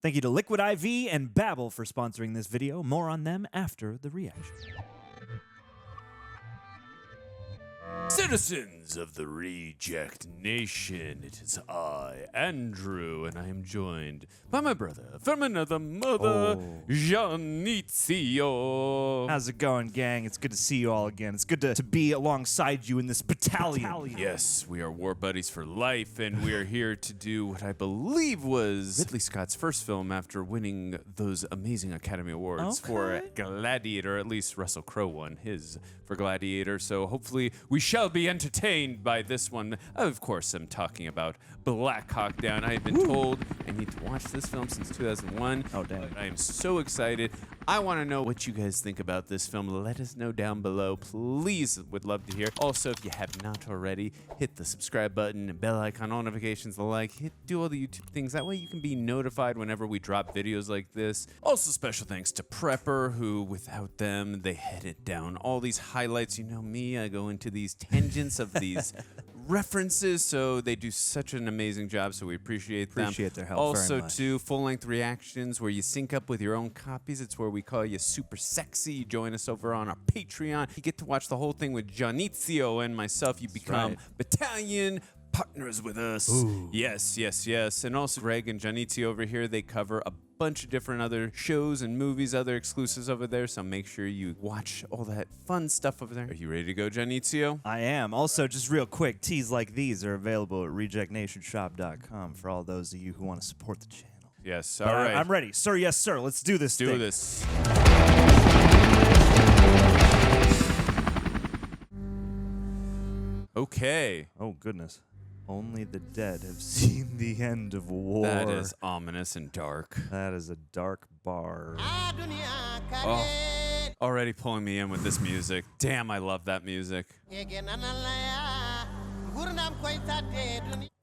Thank you to Liquid IV and Babbel for sponsoring this video. More on them after the reaction. Citizens of the Reject Nation, it is I, Andrew, and I am joined by my brother from another mother, Janizio. How's it going, gang? It's good to see you all again. It's good to be alongside you in this battalion. Yes, we are war buddies for life, and we are here to do what I believe was Ridley Scott's first film after winning those amazing Academy Awards for Gladiator. At least Russell Crowe won his for Gladiator, so hopefully we shall be entertained by this one. Of course, I'm talking about Black Hawk Down. I have been told I need to watch this film since 2001. Oh, damn. I am so excited. I want to know what you guys think about this film. Let us know down below. Please, would love to hear. Also, if you have not already, hit the subscribe button and bell icon, all notifications, the like. Do all the YouTube things. That way you can be notified whenever we drop videos like this. Also, special thanks to Prepper, who, without them, they headed down all these highlights. You know me, I go into these tangents of these references, so they do such an amazing job, so we appreciate them. Appreciate their help also, very much. too, full-length reactions where you sync up with your own copies. It's where we call you super sexy. You join us over on our Patreon. You get to watch the whole thing with Janizio and myself. You become battalion partners with us. Ooh. Yes, yes, yes. And also Greg and Janizio over here, they cover a bunch of different other shows and movies, other exclusives over there, so make sure you watch all that fun stuff over there. Are you ready to go, Janizio? I am. Also, just real quick, teas like these are available at rejectnationshop.com for all those of you who want to support the channel. Yes, all right. I'm ready. Sir, yes, sir. Let's do this thing. Do this. Okay. Oh, goodness. Only the dead have seen the end of war. That is ominous and dark. That is a dark bar. Oh, already pulling me in with this music. Damn, I love that music.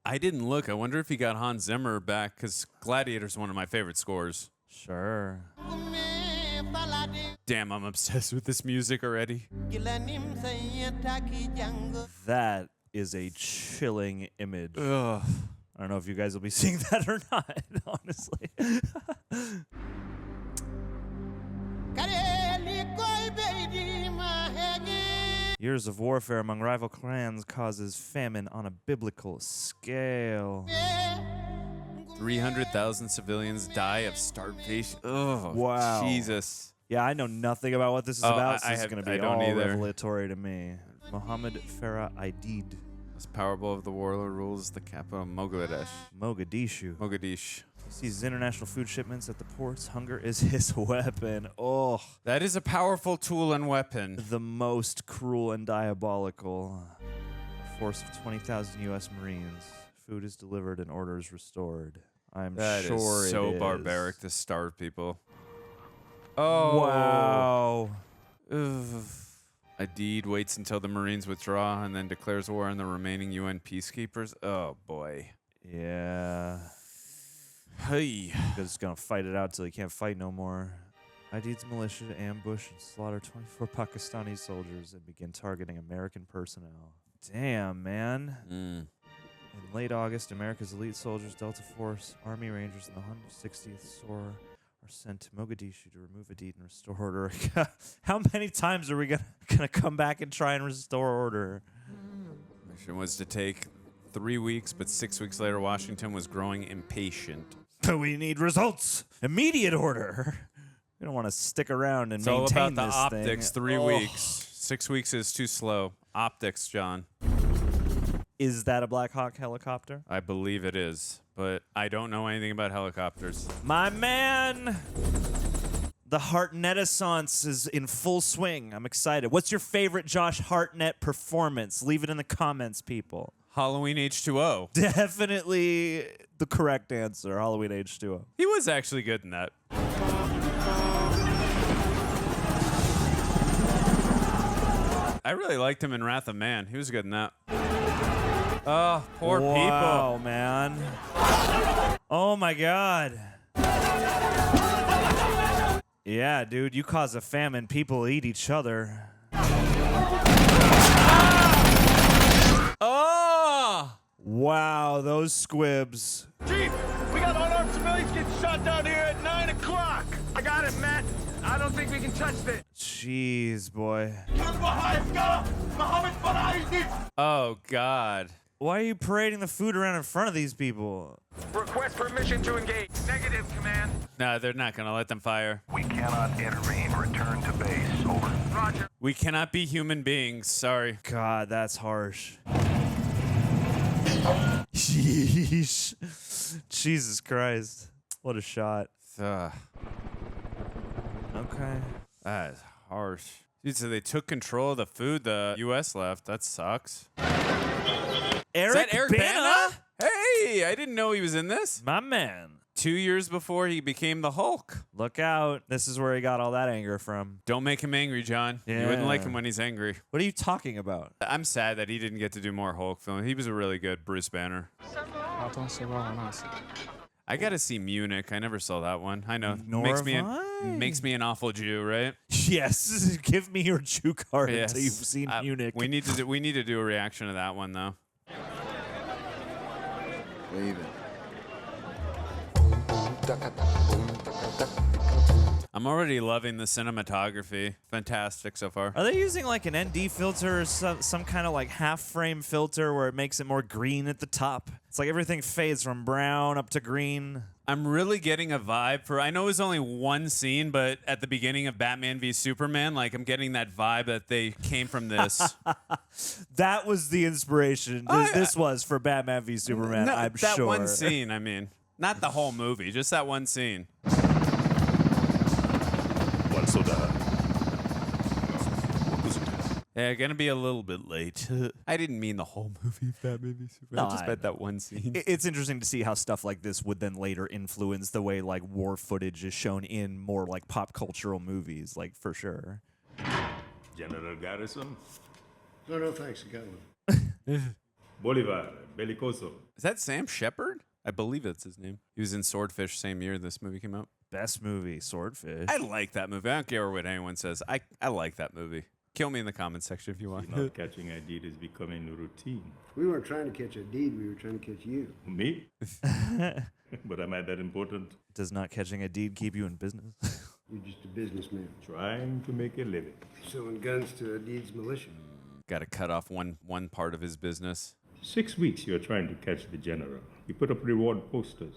I didn't look. I wonder if he got Hans Zimmer back, because Gladiator's one of my favorite scores. Sure. Damn, I'm obsessed with this music already. That is a chilling image. Ugh. I don't know if you guys will be seeing that or not, honestly. Years of warfare among rival clans causes famine on a biblical scale. 300,000 civilians die of starvation. Oh, wow. Jesus. Yeah, I know nothing about what this is about, so this is going to be all either. revelatory to me. Mohammed Farah Aidid. This powerful of the warlord rules the capital of Mogadishu. Mogadishu. He sees international food shipments at the ports. Hunger is his weapon. Oh. That is a powerful tool and weapon. The most cruel and diabolical. A force of 20,000 U.S. Marines. Food is delivered and order is restored. I'm sure it is. So barbaric to starve people. Oh. Wow. Ugh. Aidid waits until the Marines withdraw and then declares war on the remaining UN peacekeepers. Oh, boy. Yeah. Hey. Just gonna fight it out till he can't fight no more. Aidid's militia ambush and slaughter 24 Pakistani soldiers and begin targeting American personnel. Damn, man. In late August, America's elite soldiers, Delta Force, Army Rangers, and the 160th SOAR are sent to Mogadishu to remove Aidid and restore order. How many times are we gonna come back and try and restore order? Mission was to take 3 weeks, but 6 weeks later, Washington was growing impatient. We need results. Immediate order. We don't want to stick around and maintain this thing. It's all about the optics. 3 weeks. 6 weeks is too slow. Optics, John. Is that a Black Hawk helicopter? I believe it is, but I don't know anything about helicopters. My man! The Hartnett-essence is in full swing. I'm excited. What's your favorite Josh Hartnett performance? Leave it in the comments, people. Halloween H2O. Definitely the correct answer, Halloween H2O. He was actually good in that. I really liked him in Wrath of Man. He was good in that. Oh, poor people. Wow, man. Oh, my God. Yeah, dude, you cause a famine. People eat each other. Oh! Wow, those squibs. Chief, we got on our Some civilians get shot down here at 9 o'clock. I got it, Matt. I don't think we can touch this. Jeez, boy. Oh, God. Why are you parading the food around in front of these people? Request permission to engage. Negative, command. No, they're not going to let them fire. We cannot intervene. Return to base. Over. Roger. We cannot be human beings. Sorry. God, that's harsh. Sheesh. Jesus Christ. What a shot. Ugh. Okay. That is harsh. Dude, so they took control of the food the U.S. left. That sucks. Eric, Is that Eric Bana? Bana? Hey, I didn't know he was in this. My man. 2 years before he became the Hulk. Look out. This is where he got all that anger from. Don't make him angry, John. You wouldn't like him when he's angry. What are you talking about? I'm sad that he didn't get to do more Hulk films. He was a really good Bruce Banner. I got to see Munich. I never saw that one. I know. Nor Makes me an awful Jew, right? Yes. Give me your Jew card Yes. until you've seen Munich. We need to do a reaction to that one though. Leave it. I'm already loving the cinematography. Fantastic so far. Are they using like an ND filter or some kind of like half frame filter where it makes it more green at the top? It's like everything fades from brown up to green. I'm really getting a vibe for, I know it was only one scene, but at the beginning of Batman v Superman, like I'm getting that vibe that they came from this. That was the inspiration. This was for Batman v Superman, I'm that sure. one scene, I mean. Not the whole movie, just that one scene. Yeah, gonna be a little bit late. I didn't mean the whole movie of Batman v Superman. No, I just I meant know. that one scene. It's interesting to see how stuff like this would then later influence the way like war footage is shown in more like pop cultural movies, like for sure. General Garrison, No, thanks. I got one. Bolivar, Bellicoso. Is that Sam Shepard? I believe that's his name. He was in Swordfish same year this movie came out. Best movie, Swordfish. I like that movie. I don't care what anyone says. I like that movie. Kill me in the comments section if you want. Not catching a deed is becoming routine. We weren't trying to catch a deed. We were trying to catch you. Me? But am I that important? Does not catching a deed keep you in business? You're just a businessman. Trying to make a living. Selling guns to a deed's militia. Got to cut off one part of his business. 6 weeks you're trying to catch the general. You put up reward posters.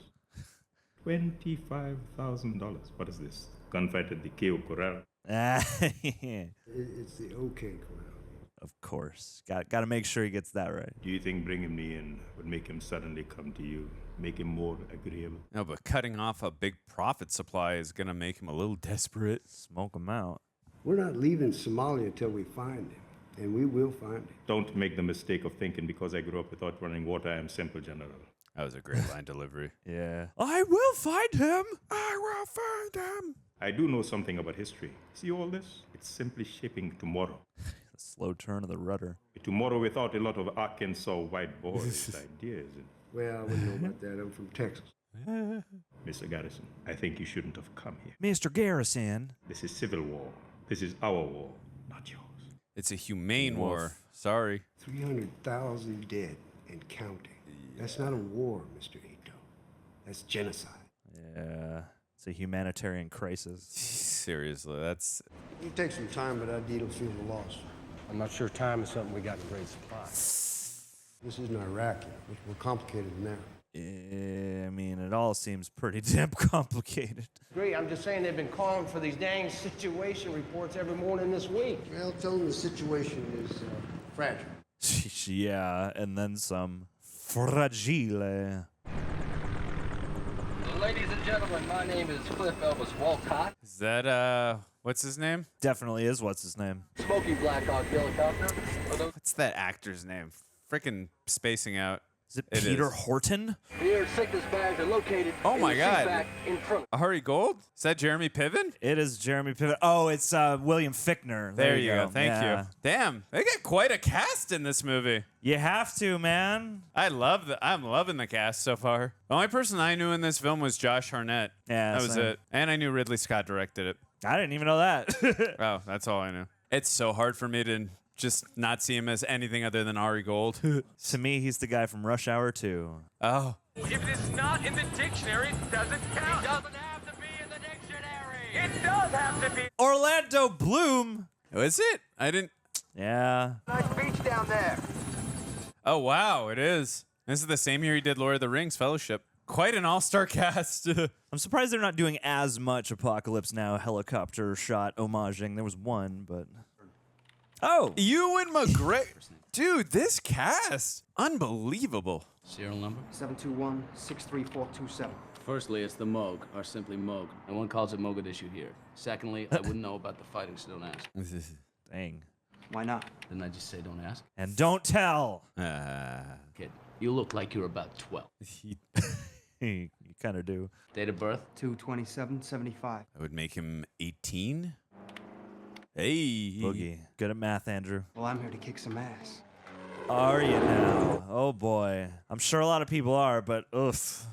$25,000. What is this? Gunfight at the Keo Corral. It's the OK corral. Of course. Got to make sure he gets that right. Do you think bringing me in would make him suddenly come to you? Make him more agreeable? No, but cutting off a big profit supply is going to make him a little desperate. Smoke him out. We're not leaving Somalia until we find him. And we will find him. Don't make the mistake of thinking because I grew up without running water, I am simple, General. That was a great line delivery. Yeah. I will find him. I will find him. I do know something about history. See all this? It's simply shaping tomorrow. The slow turn of the rudder. A tomorrow without a lot of Arkansas white boys' ideas. Well, I wouldn't know about that. I'm from Texas. Mr. Garrison, I think you shouldn't have come here. Mr. Garrison. This is civil war. This is our war, not yours. It's a humane Woof. war. Sorry. 300,000 dead and counting. That's not a war, Mr. Ito. That's genocide. Yeah. It's a humanitarian crisis. Seriously, that's... It'll take some time, but ID will feel the loss. I'm not sure time is something we got in great supply. This isn't Iraq yet. It's more complicated than that. I mean, it all seems pretty damn complicated. Great, I'm just saying they've been calling for these dang situation reports every morning this week. Well, tell them the situation is fragile. Yeah, and then some. Fragile. Ladies and gentlemen, my name is Cliff Elvis Walcott. Is that, what's his name? Definitely is. What's his name? Smoky Black Hawk helicopter. What's that actor's name? Frickin' spacing out. Is it It Peter is. Horton? Here, sickness bags are located Oh in my the God. seat back in front. Ari Gold? Is that Jeremy Piven? It is Jeremy Piven. Oh, it's William Fichtner. There you go. Thank Yeah. you. Damn, they got quite a cast in this movie. You have to, man. I'm loving the cast so far. The only person I knew in this film was Josh Hartnett. Yeah, that was same. it. And I knew Ridley Scott directed it. I didn't even know that. Oh, that's all I knew. It's so hard for me to just not see him as anything other than Ari Gold. To me, he's the guy from Rush Hour 2. Oh, If it's not in the dictionary, it doesn't count. It doesn't have to be in the dictionary. It does have to be. Orlando Bloom. Was it? I didn't. Yeah. Nice beach down there. Oh, wow, it is. This is the same year he did Lord of the Rings Fellowship. Quite an all-star cast. I'm surprised they're not doing as much Apocalypse Now helicopter shot homaging. There was one, but... Oh! Ewan McGregor. Dude, this cast. Unbelievable. Serial number? 721-63427. Firstly, it's the Moog, or simply Moog. No one calls it Mogadishu here. Secondly, I wouldn't know about the fighting, so don't ask. Dang. Why not? Didn't I just say don't ask? And don't tell! Kid, you look like you're about 12. You kind of do. Date of birth? 2/27/75. I would make him 18. Hey. Boogie. Good at math, Andrew. Well, I'm here to kick some ass. Are you now? Oh, boy. I'm sure a lot of people are, but oof.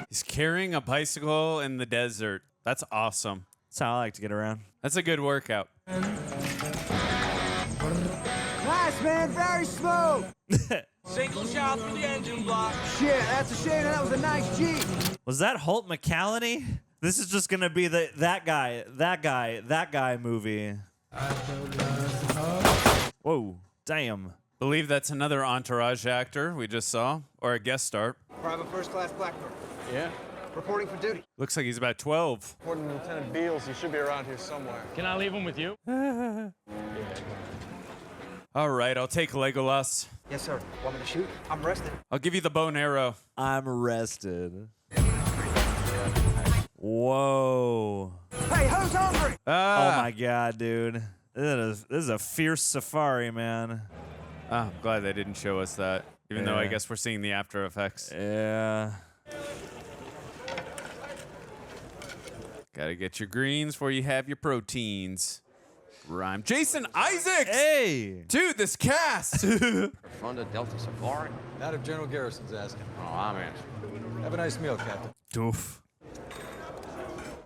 He's carrying a bicycle in the desert. That's awesome. That's how I like to get around. That's a good workout. Nice, man. Very smooth. Single shot for the engine block. Shit, that's a shame. That was a nice Jeep. Was that Holt McCallany? This is just going to be the that guy movie. Whoa. Damn. Believe that's another Entourage actor we just saw, or a guest star. Private First Class Blackburn. Yeah? Reporting for duty. Looks like he's about 12. According to Lieutenant Beals, he should be around here somewhere. Can I leave him with you? All right, I'll take Legolas. Yes, sir. Want me to shoot? I'm rested. I'll give you the bow and arrow. I'm arrested. Whoa. Hey, who's hungry? Oh, my God, dude. This is a fierce safari, man. I'm glad they didn't show us that, even though I Yeah. guess we're seeing the after effects. Yeah. Gotta get your greens before you have your proteins. Rhyme. Jason Isaacs! Hey! Dude, this cast! Funda Delta Safari? Not if General Garrison's asking. Oh, I'm answering. Have a nice meal, Captain. Doof.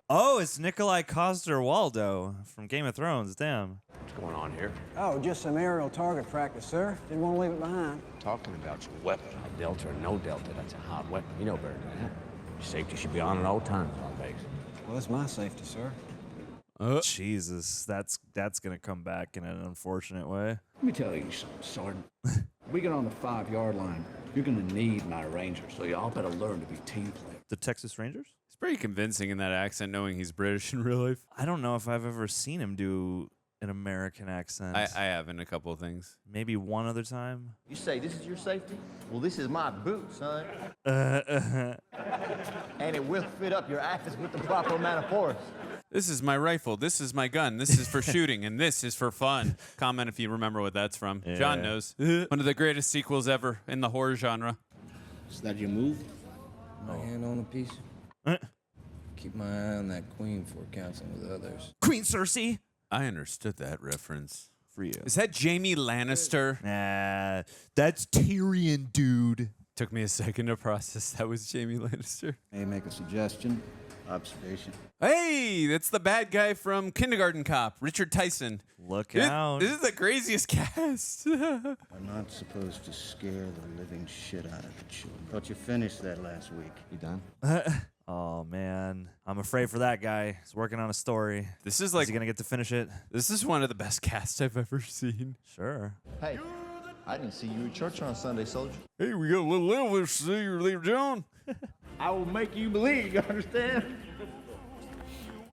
Oh, it's Nikolaj Koster-Waldau from Game of Thrones. Damn. What's going on here? Oh, just some aerial target practice, sir. Didn't want to leave it behind. Talking about your weapon. A Delta or no Delta, that's a hot weapon. You know better than that. Your safety should be on at all times on base. Well, that's my safety, sir. Jesus, that's gonna come back in an unfortunate way. Let me tell you something, Sergeant. We get on the 5-yard line, you're gonna need my Rangers, so y'all better learn to be team players. The Texas Rangers? He's pretty convincing in that accent, knowing he's British in real life. I don't know if I've ever seen him do an American accent. I have in a couple of things. Maybe one other time. You say this is your safety? Well, this is my boot, son. And it will fit up your ass with the proper amount of force. This is my rifle. This is my gun. This is for shooting, and this is for fun. Comment if you remember what that's from. Yeah. John knows. One of the greatest sequels ever in the horror genre. Is that your move? My hand on a piece. Keep my eye on that queen before counseling with others. Queen Cersei? I understood that reference. For you. Is that Jamie Lannister? Nah, that's Tyrion, dude. Took me a second to process that was Jamie Lannister. May I make a suggestion? Observation. Hey, that's the bad guy from Kindergarten Cop, Richard Tyson. Look out. This is the craziest cast. I'm not supposed to scare the living shit out of the children. Thought you finished that last week. You done? Oh, man. I'm afraid for that guy. He's working on a story. This is like, Is he going to get to finish it? this is one of the best casts I've ever seen. Sure. Hey, I didn't see you at church on Sunday, soldier. Hey, we got a little Elvis to see you, Leader John. I will make you believe, you understand?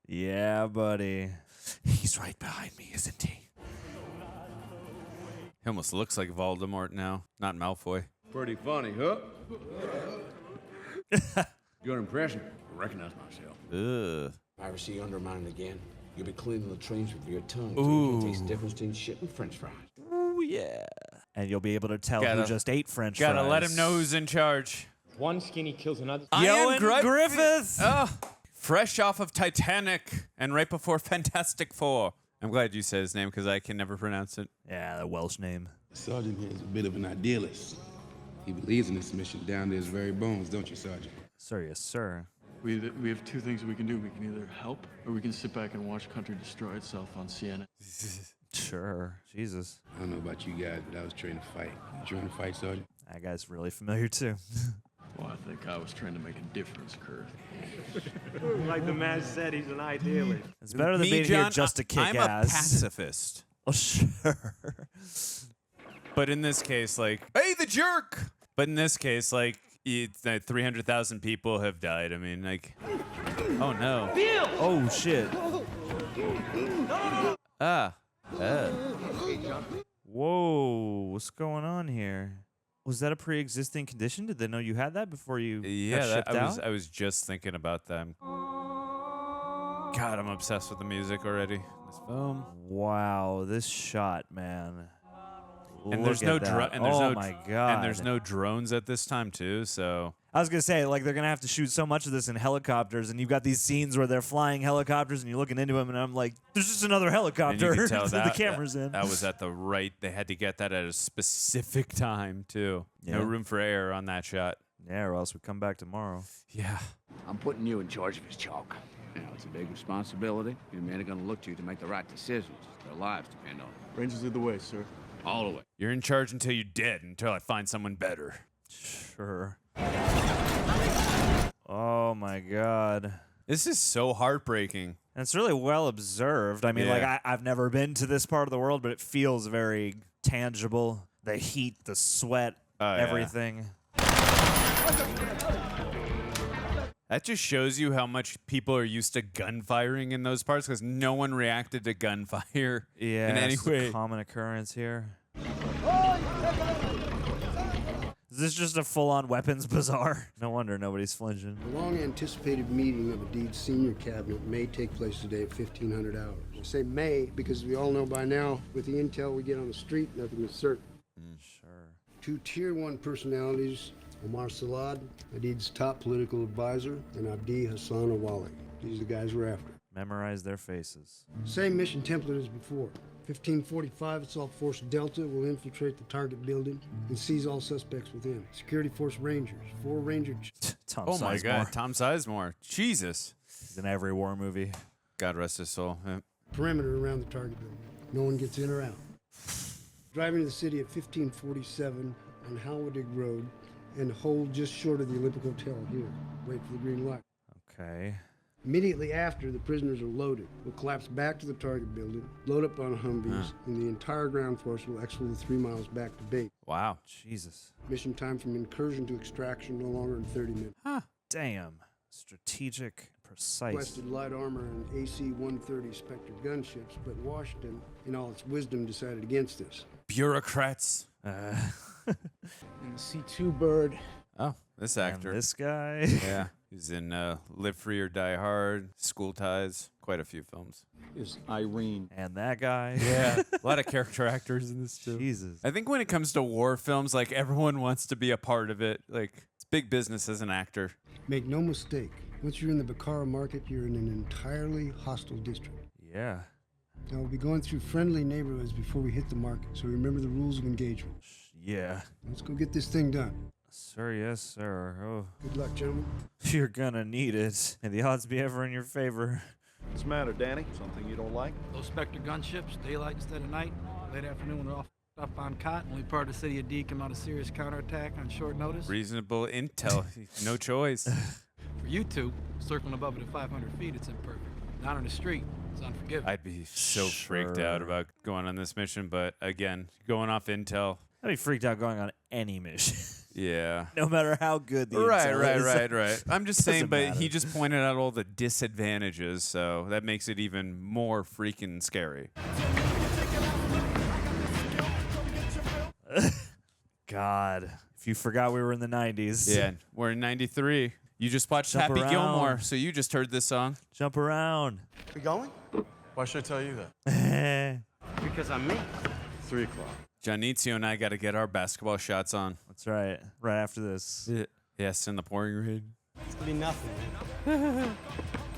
Yeah, buddy. He's right behind me, isn't he? He almost looks like Voldemort now, not Malfoy. Pretty funny, huh? Good impression. I recognize myself. Ugh. If I ever see you undermining again, you'll be cleaning the trains with your tongue. Ooh. You can taste the difference between shit and French fries. Oh, yeah. And you'll be able to tell Gotta- who just ate French Gotta fries. let him know who's in charge. One skinny kills another. Ioan Griffith. Oh, fresh off of Titanic and right before Fantastic Four. I'm glad you said his name because I can never pronounce it. Yeah, the Welsh name. Sergeant here is a bit of an idealist. He believes in this mission down to his very bones, don't you, Sergeant? Sir, yes, sir. We have two things we can do. We can either help, or we can sit back and watch country destroy itself on CNN. Sure. Jesus. I don't know about you guys, but I was trained to fight. You trained to fight, Sergeant? That guy's really familiar too. Well, I think I was trying to make a difference, Kurt. Like the man said, he's an idealist. It's better than Me, being John, here just to kick I'm ass. a pacifist. Oh, sure. But in this case, like, hey, the jerk! But in this case, like, 300,000 people have died. I mean, like, oh no. Oh, shit. Whoa, what's going on here? Was that a pre-existing condition? Did they know you had that before you got shipped out? I was just thinking about them. God, I'm obsessed with the music already. This film. Wow, this shot, man. And there's no my god. And there's no drones at this time too, so I was gonna say, like, they're gonna have to shoot so much of this in helicopters, and you've got these scenes where they're flying helicopters, and you're looking into them, and I'm like, there's just another helicopter. And you can tell the camera's in. That was at the right. They had to get that at a specific time too. Yeah. No room for error on that shot. Yeah, or else we come back tomorrow. Yeah. I'm putting you in charge of his chalk. You know, it's a big responsibility. Your men are gonna look to you to make the right decisions. Their lives depend on it. Rangers lead the way, sir. All the way. You're in charge until you're dead, until I find someone better. Sure. Oh my god. This is so heartbreaking. And it's really well observed. I mean, Yeah. like, I've never been to this part of the world, but it feels very tangible. The heat, the sweat, everything. That just shows you how much people are used to gunfiring in those parts, because no one reacted to gunfire Yeah, in any it's way. a common occurrence here. Is this just a full-on weapons bazaar? No wonder nobody's flinching. The long-anticipated meeting of Adid's senior cabinet may take place today at 1500 hours. I say may because we all know by now, with the intel we get on the street, nothing is certain. Sure. Two Tier 1 personalities, Omar Salad, Adid's top political advisor, and Abdi Hassan Awali. These are the guys we're after. Memorize their faces. Same mission template as before. 1545, Assault Force Delta will infiltrate the target building and seize all suspects within. Security Force Rangers, 4 Rangers. Tom Oh my Sizemore. God, Tom Sizemore. Jesus. He's in every war movie. God rest his soul. Perimeter around the target building. No one gets in or out. Driving to the city at 1547 on Halwadig Road and hold just short of the Olympic Hotel here. Wait for the green light. Okay. Immediately after, the prisoners are loaded. We'll collapse back to the target building, load up on Humvees, and the entire ground force will exfil the 3 miles back to base. Wow. Jesus. Mission time from incursion to extraction no longer than 30 minutes. Damn. Strategic, precise. Requested light armor and AC-130 Spectre gunships, but Washington, in all its wisdom, decided against this. Bureaucrats. And the C2 bird. Oh, this actor. And this guy. Yeah. He's in Live Free or Die Hard, School Ties, quite a few films. Is Irene. And that guy. Yeah. A lot of character actors in this too. Jesus. I think when it comes to war films, like, everyone wants to be a part of it. Like, it's big business as an actor. Make no mistake, once you're in the Bakara market, you're in an entirely hostile district. Yeah. Now, we'll be going through friendly neighborhoods before we hit the market, so remember the rules of engagement. Yeah. Let's go get this thing done. Sir, yes, sir. Oh. Good luck, gentlemen. You're gonna need it. May the odds be ever in your favor. What's the matter, Danny? Something you don't like? Those Spectre gunships, daylight instead of night. Late afternoon, they're off up on cot. Only part of the city of D come out a serious counterattack on short notice. Reasonable intel. No choice. For you two, circling above it at 500 feet, it's imperfect. Down on the street, it's unforgiving. I'd be so freaked out about going on this mission, but again, going off intel. I'd be freaked out going on any mission. Yeah. No matter how good the intel is. Right. I'm just saying, Doesn't but matter. he just pointed out all the disadvantages, so that makes it even more freaking scary. God. If you forgot we were in the 90s. Yeah, we're in 93. You just watched Jump Happy around. Gilmore, so you just heard this song. Jump around. We going? Why should I tell you that? Because I'm me. 3 o'clock. Janizio and I got to get our basketball shots on. That's right. Right after this. Yes, in the pouring rain. It's gonna be nothing,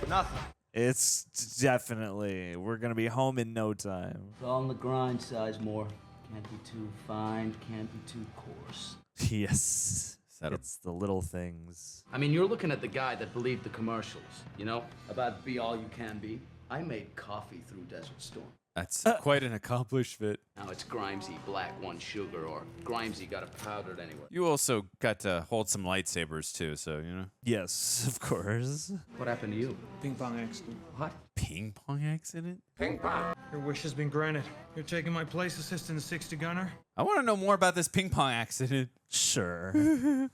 Nothing. It's definitely. We're going to be home in no time. It's all on the grind, Sizemore. Can't be too fine, can't be too coarse. Yes. It's the little things. I mean, you're looking at the guy that believed the commercials, you know, about be all you can be. I made coffee through Desert Storm. That's quite an accomplishment. Now it's Grimesy, black one sugar, or Grimesy got it powdered anyway. You also got to hold some lightsabers too, so you know. Yes, of course. What happened to you? Ping pong accident. What? Ping pong accident? Ping pong. Your wish has been granted. You're taking my place, assistant 60 gunner. I want to know more about this ping pong accident. Sure. That's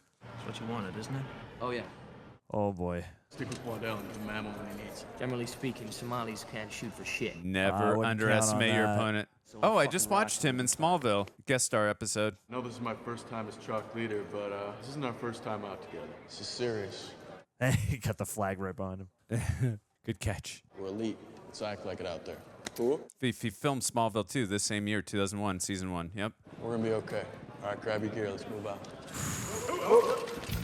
what you wanted, isn't it? Oh yeah. Oh boy. Stick with Waddell. He's a mammal when he needs. Generally speaking, Somalis can't shoot for shit. Never underestimate your opponent. Oh, I just watched him in Smallville, guest star episode. I know this is my first time as chalk leader, but this isn't our first time out together. This is serious. Hey, he got the flag right behind him. Good catch. We're elite. Let's act like it out there. Cool? He filmed Smallville too this same year, 2001, season 1. Yep. We're gonna be okay. All right, grab your gear. Let's move out.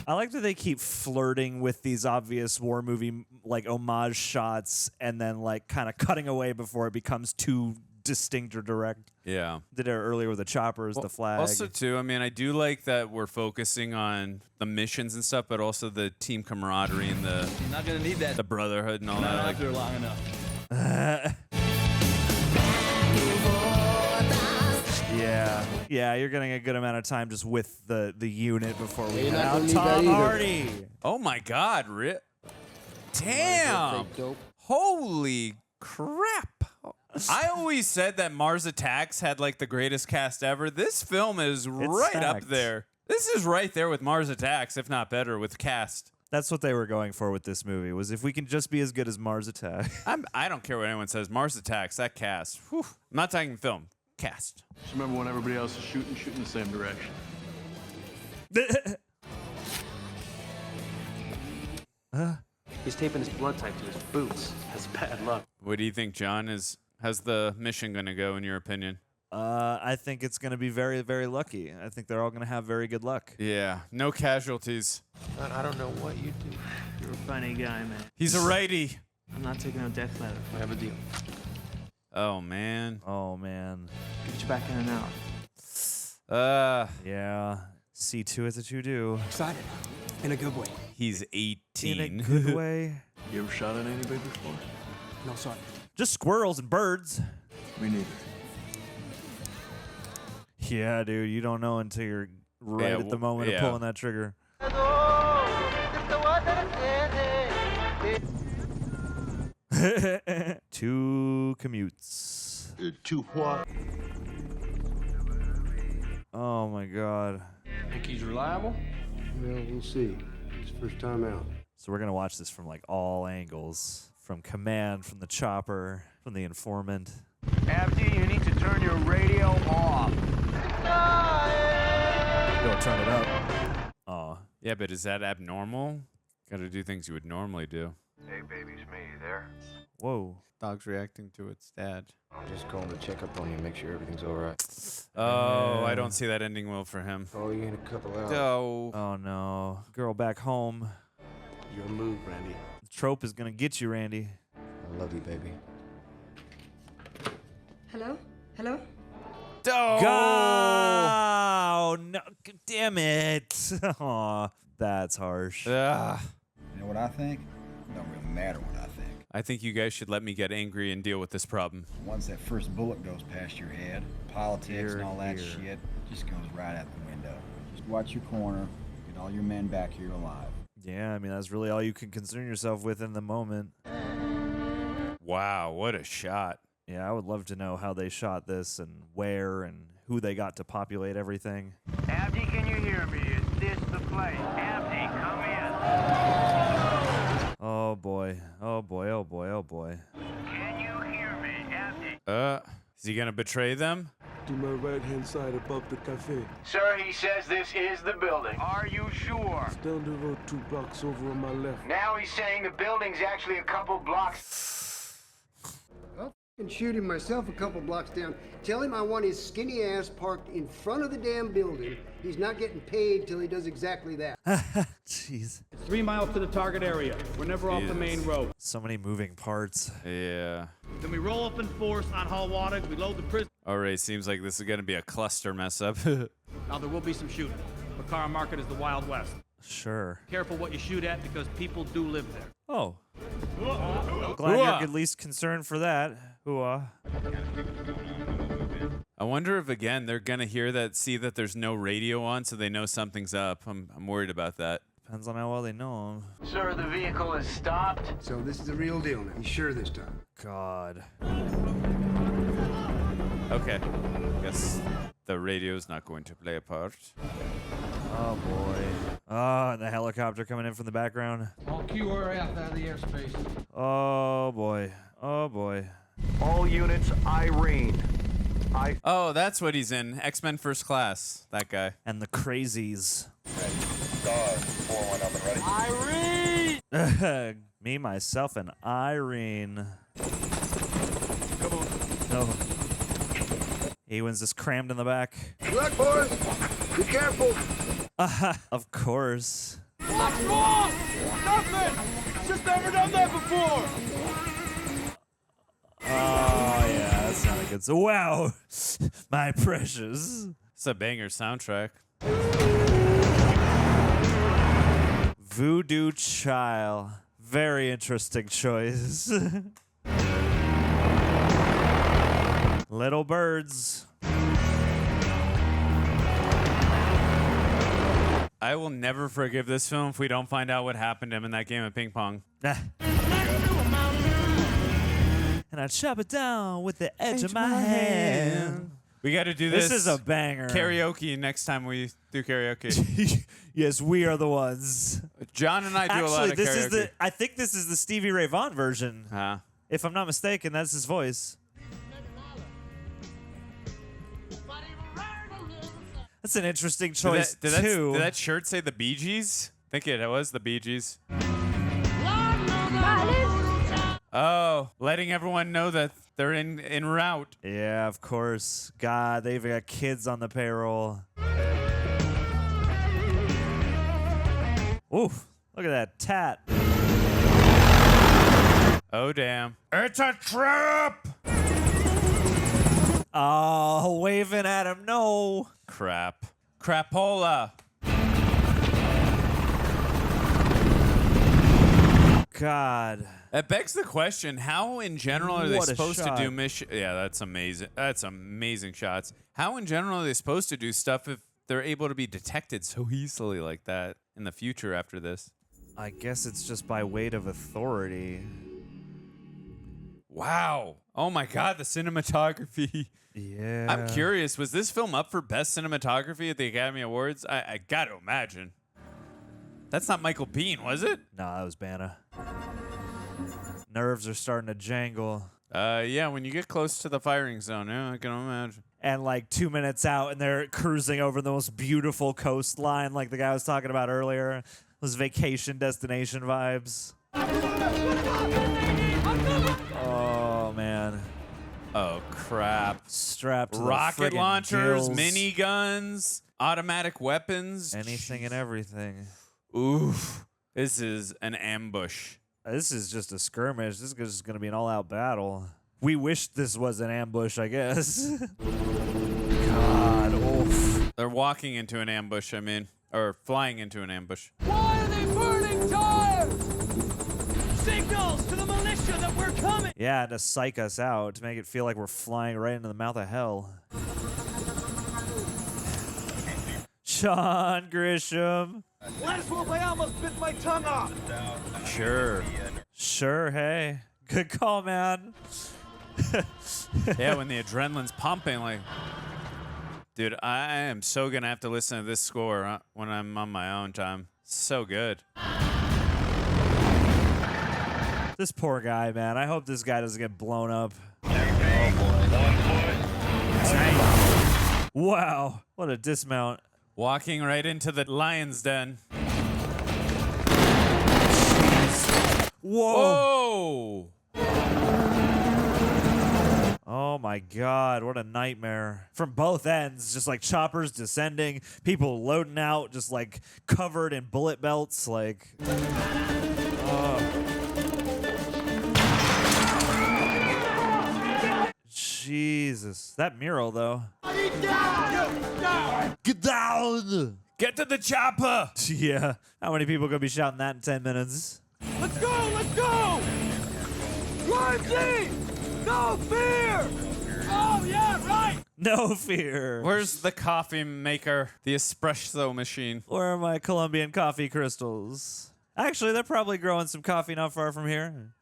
I like that they keep flirting with these obvious war movie like homage shots and then like kind of cutting away before it becomes too distinct or direct. Yeah. Did it earlier with the choppers, the flag. Also, too, I mean, I do like that we're focusing on the missions and stuff, but also the team camaraderie and the You're not gonna need that. the brotherhood and all Not that. after long enough. Yeah, you're getting a good amount of time just with the unit before we You're head not out. gonna need that Tom either. Hardy. Oh my God, damn! Holy crap! I always said that Mars Attacks had like the greatest cast ever. This film is right up stacked. there. This is right there with Mars Attacks, if not better, with cast. That's what they were going for with this movie, was if we can just be as good as Mars Attack. I don't care what anyone says. Mars Attacks, that cast. Whew. I'm not talking film. Cast. Just remember when everybody else is shooting, shoot in the same direction. He's taping his blood type to his boots. That's bad luck. What do you think, John? How's the mission going to go, in your opinion? I think it's going to be very, very lucky. I think they're all going to have very good luck. Yeah, no casualties. I don't know what you do. You're a funny guy, man. He's a righty. I'm not taking no death letter. We have a deal. Oh, man. Oh, man. Get you back in an hour. Yeah. See to it that you do. Excited. In a good way. He's 18. In a good way. You ever shot at anybody before? No, sorry. Just squirrels and birds. Me neither. Yeah, dude. You don't know until you're right at the moment of pulling that trigger. Two commutes. To what? Oh my God. Think he's reliable? Well, we'll see. It's first time out. So we're gonna watch this from like all angles, from command, from the chopper, from the informant. Abdi, you need to turn your radio off. Don't turn it up. Oh. Yeah, but is that abnormal? Got to do things you would normally do. Hey, baby, it's me. You there? Whoa. Dog's reacting to its dad. I'm just going to check up on you, make sure everything's all right. Oh, I don't see that ending well for him. Oh, you in a couple hours. Oh. Oh no. Girl back home. Your move, Randy. The trope is gonna get you, Randy. I love you, baby. Hello? Hello? Oh no! Damn it! Aw, that's harsh. Ugh. You know what I think? It don't really matter what I think. I think you guys should let me get angry and deal with this problem. Once that first bullet goes past your head, politics and all that shit just goes right out the window. Just watch your corner, get all your men back here alive. Yeah, I mean that's really all you can concern yourself with in the moment. Wow, what a shot! Yeah, I would love to know how they shot this and where and who they got to populate everything. Abdi, can you hear me? Is this the place? Abdi, come in. Oh boy! Oh boy! Oh boy! Oh boy! Can you hear me, Abdi? Is he gonna betray them? To my right-hand side above the cafe. Sir, he says this is the building. Are you sure? It's down the road 2 blocks over on my left. Now he's saying the building's actually a couple blocks. And shoot him myself a couple blocks down. Tell him I want his skinny ass parked in front of the damn building. He's not getting paid till he does exactly that. Jeez. It's 3 miles to the target area. We're never off the main road. So many moving parts. Yeah. Then we roll up in force on Hall Water. We load the prison. All right, seems like this is gonna be a cluster mess up. Now there will be some shooting. Bakara Market is the Wild West. Sure. Careful what you shoot at because people do live there. Oh. Glad glad Hooah. you're at least concerned for that. Hooah. I wonder if again they're gonna see that there's no radio on, so they know something's up. I'm worried about that. Depends on how well they know him. Sir, the vehicle is stopped. So this is the real deal now. You sure this time? God. Okay. Guess the radio's not going to play a part. Oh boy. Oh, and the helicopter coming in from the background. All QRF out of the airspace. Oh boy. Oh boy. All units, Irene. Oh, that's what he's in. X-Men First Class. That guy. And the crazies. Guard, 4-1 up and ready. Irene! Me, myself, and Irene. Come on. No. Ewan's just crammed in the back. Good luck, boys. Be careful. Of course. What's wrong? Nothing. Just never done that before. Oh, yeah, that's not a good... So, wow. My precious. It's a banger soundtrack. Voodoo Child. Very interesting choice. Little birds. I will never forgive this film if we don't find out what happened to him in that game of ping pong. And I chop it down with the edge of my hand. We got to do this. This is a banger. Karaoke next time we do karaoke. Yes, we are the ones. John and I do a lot of this karaoke. is I think this is the Stevie Ray Vaughan version. If I'm not mistaken, that's his voice. That's an interesting choice, too. Did that shirt say the Bee Gees? I think it was the Bee Gees. Oh, letting everyone know that they're en route. Yeah, of course. God, they've got kids on the payroll. Oof, look at that tat. Oh, damn. It's a trap! Oh, waving at him, no. Crap. Crapola. God. That begs the question, how in general are they What a supposed to shot. do mission? Yeah, that's amazing. That's amazing shots. How in general are they supposed to do stuff if they're able to be detected so easily like that in the future after this? I guess it's just by weight of authority. Wow. Oh my God, the cinematography. Yeah. I'm curious, was this film up for Best Cinematography at the Academy Awards? I got to imagine. That's not Michael Biehn, was it? No, that was Bana. Nerves are starting to jangle. Yeah, when you get close to the firing zone, yeah, I can imagine. And like 2 minutes out, and they're cruising over the most beautiful coastline, like the guy was talking about earlier. Those vacation destination vibes. Oh, man. Oh, crap. Strapped to the rocket friggin' launchers, gills. miniguns, automatic weapons. Anything and everything. Oof. This is an ambush. This is just a skirmish. This is just going to be an all-out battle. We wish this was an ambush, I guess. God, oof. They're walking into an ambush, I mean. Or flying into an ambush. Why are they burning tires? Signals to the militia that we're coming. Yeah, to psych us out, to make it feel like we're flying right into the mouth of hell. John Grisham. Last wolf, I almost bit my tongue off. Sure. Sure, hey. Good call, man. Yeah, when the adrenaline's pumping, like... Dude, I am so going to have to listen to this score when I'm on my own time. So good. This poor guy, man. I hope this guy doesn't get blown up. Wow. What a dismount. Walking right into the lion's den. Whoa. Oh my God, what a nightmare. From both ends, just like choppers descending, people loading out, just like covered in bullet belts, like... Jesus. That mural, though. Get down! Get to the chopper! Yeah. How many people gonna be shouting that in 10 minutes? Let's go! Let's go! OMG! No fear! Oh, yeah, right! No fear. Where's the coffee maker? The espresso machine. Where are my Colombian coffee crystals? Actually, they're probably growing some coffee not far from here.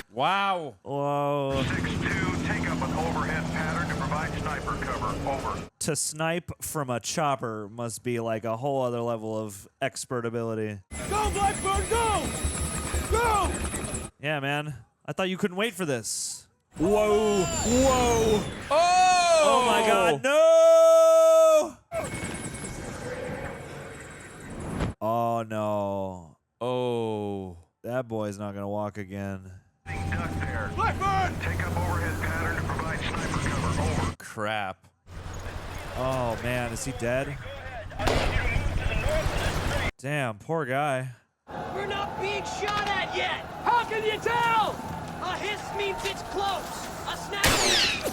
Wow. Whoa. 6-2, take up an overhead pattern to provide sniper cover. Over. To snipe from a chopper must be like a whole other level of expert ability. Go, Blackburn, go! Go! Yeah, man. I thought you couldn't wait for this. Whoa. Whoa. Oh! Oh my God, no! Oh no. Oh. That boy's not gonna walk again. Duck there. Blackburn! Take up overhead pattern to provide sniper cover. Over. Crap. Oh man, is he dead? Damn, poor guy. We're not being shot at yet! How can you tell? A hiss means it's close. A snap means...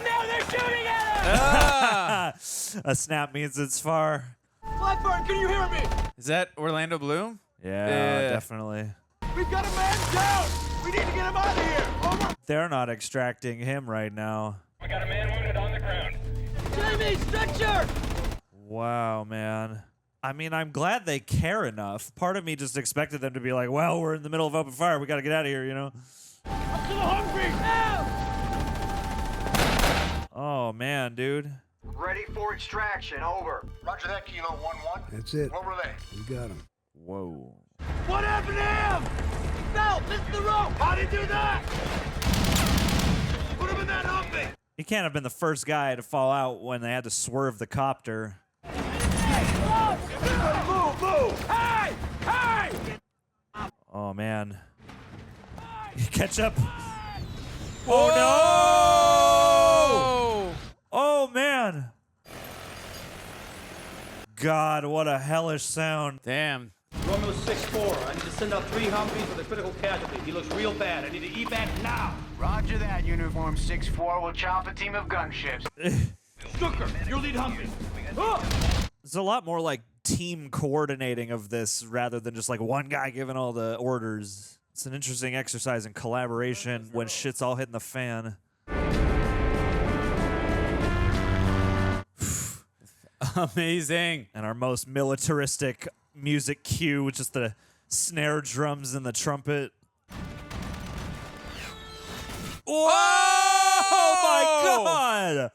Now they're shooting at us! A snap means it's far. Blackburn, can you hear me? Is that Orlando Bloom? Yeah, definitely. We've got a man down! We need to get him out of here! Over! They're not extracting him right now. We got a man wounded on the ground. Jamie, stretcher! Wow, man. I mean, I'm glad they care enough. Part of me just expected them to be like, well, we're in the middle of open fire. We got to get out of here, you know? Up to the Humphrey! Now! Oh, man, dude. Ready for extraction. Over. Roger that, Kilo 1-1. That's it. Where were they? You got him. Whoa. What happened to him? No, missed the rope! How'd he do that? Put him in that Humphrey! He can't have been the first guy to fall out when they had to swerve the copter. Move, move! Hey! Hey! Oh, man. Catch up. Oh, no! Oh, man. God, what a hellish sound. Damn. Romeo 6-4. I need to send out 3 Humvees with a critical casualty. He looks real bad. I need to evac now. Roger that, Uniform 6-4. We'll chop a team of gunships. Stucker, your lead Humvee. It's a lot more like team coordinating of this rather than just like one guy giving all the orders. It's an interesting exercise in collaboration when shit's all hitting the fan. Amazing. And our most militaristic music cue, which is the snare drums and the trumpet. Oh my God!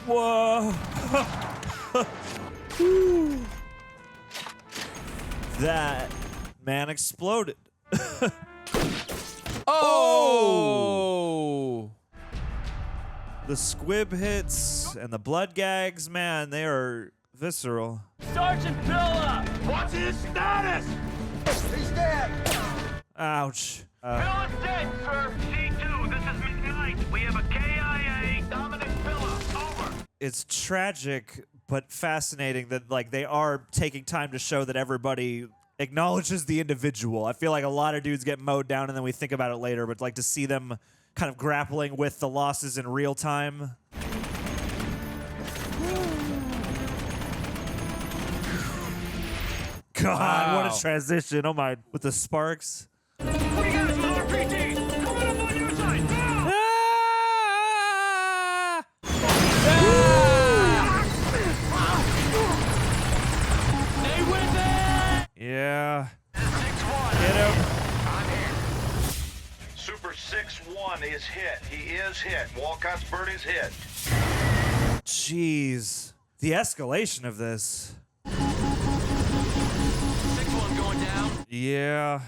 Whoa! That man exploded. Oh! The squib hits and the blood gags, man, they are visceral. Sergeant Pilla! What's his status? He's dead! Ouch. Pilla's dead, sir! C2, this is McKnight. We have a KIA, Dominic Pilla. Over. It's tragic, but fascinating that like they are taking time to show that everybody acknowledges the individual. I feel like a lot of dudes get mowed down and then we think about it later, but like to see them kind of grappling with the losses in real time. God, what a transition. Oh my, with the sparks. What do you got, RPG? Coming up on your side, now! Stay with it! Yeah. 6-1. Get him. I'm here. Super 6-1 is hit. He is hit. Walcott's bird is hit. Jeez. The escalation of this. 6-1 going down. Yeah.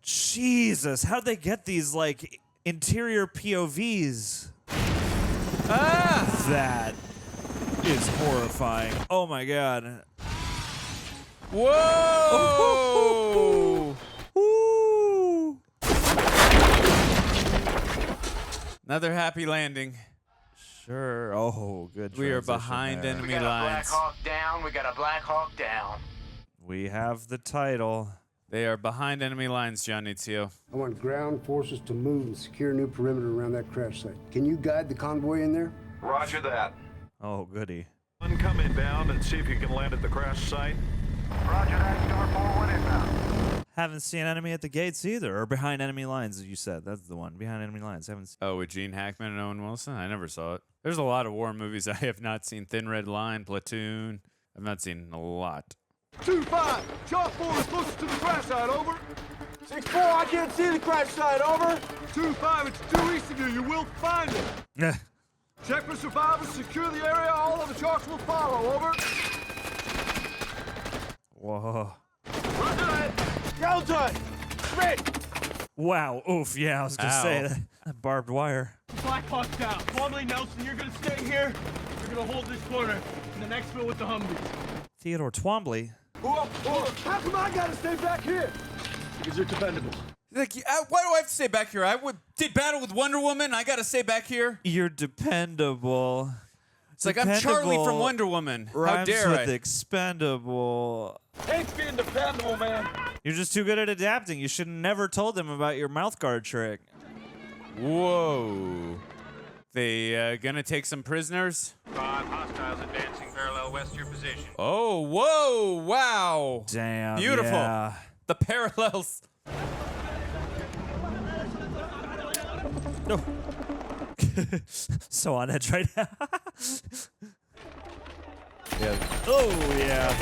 Jesus, how'd they get these, like, interior POVs? Ah! That is horrifying. Oh my God. Whoa! Woo! Another happy landing. Sure. Oh, good. We are transition behind there. enemy We got a Black lines. Hawk down. We got a Black Hawk down. We have the title. They are behind enemy lines, John Ezio. I want ground forces to move and secure a new perimeter around that crash site. Can you guide the convoy in there? Roger that. Oh, goody. Come inbound and see if you can land at the crash site. Roger that, Star 4-1 inbound. Haven't seen enemy at the gates either, or behind enemy lines, as you said. That's the one. Behind enemy lines. Haven't seen. Oh, with Gene Hackman and Owen Wilson? I never saw it. There's a lot of war movies I have not seen. Thin Red Line, Platoon. I've not seen a lot. 2-5, Chalk 4 is closest to the crash site, over. 6-4, I can't see the crash site, over. 2-5, it's due east of you. You will find it. Check for survivors, secure the area. All of the Chalks will follow, over. Whoa. Roger that. Ground time. Straight. Wow. Oof. Yeah, I was gonna say that barbed wire. Black Hawk down. Twombly, Nelson, you're gonna stay here. You're gonna hold this corner. And the next fill with the Humvees. Theodore Twombly. How come I gotta stay back here? Because you're dependable. Like, why do I have to stay back here? Did battle with Wonder Woman. I gotta stay back here. You're dependable. It's like I'm Charlie from Wonder Woman. How dare I? With expendable. Hates being dependable, man. You're just too good at adapting. You should have never told them about your mouth guard trick. Whoa. They gonna take some prisoners? 5 hostiles advancing parallel west to your position. Oh, whoa, wow. Damn. Beautiful. Yeah. The parallels. No. So on edge right now. Yeah. Oh, yeah.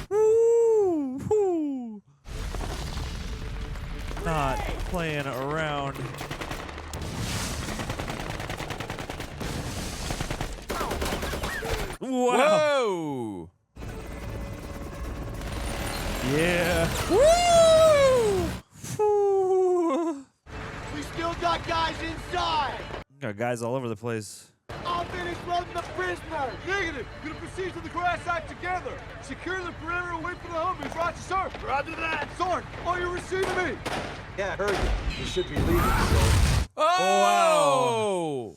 Woo, woo. Not playing around. Whoa. Wow. Yeah. Woo! Woo! We still got guys inside. Got guys all over the place. I'll finish loading the prisoner. Negative. Gonna proceed to the crash site together. Secure the perimeter and wait for the Humvees. Roger, sir. Roger that. Sorry. Are you receiving me? Yeah, I heard you. You should be leaving, sir. Oh!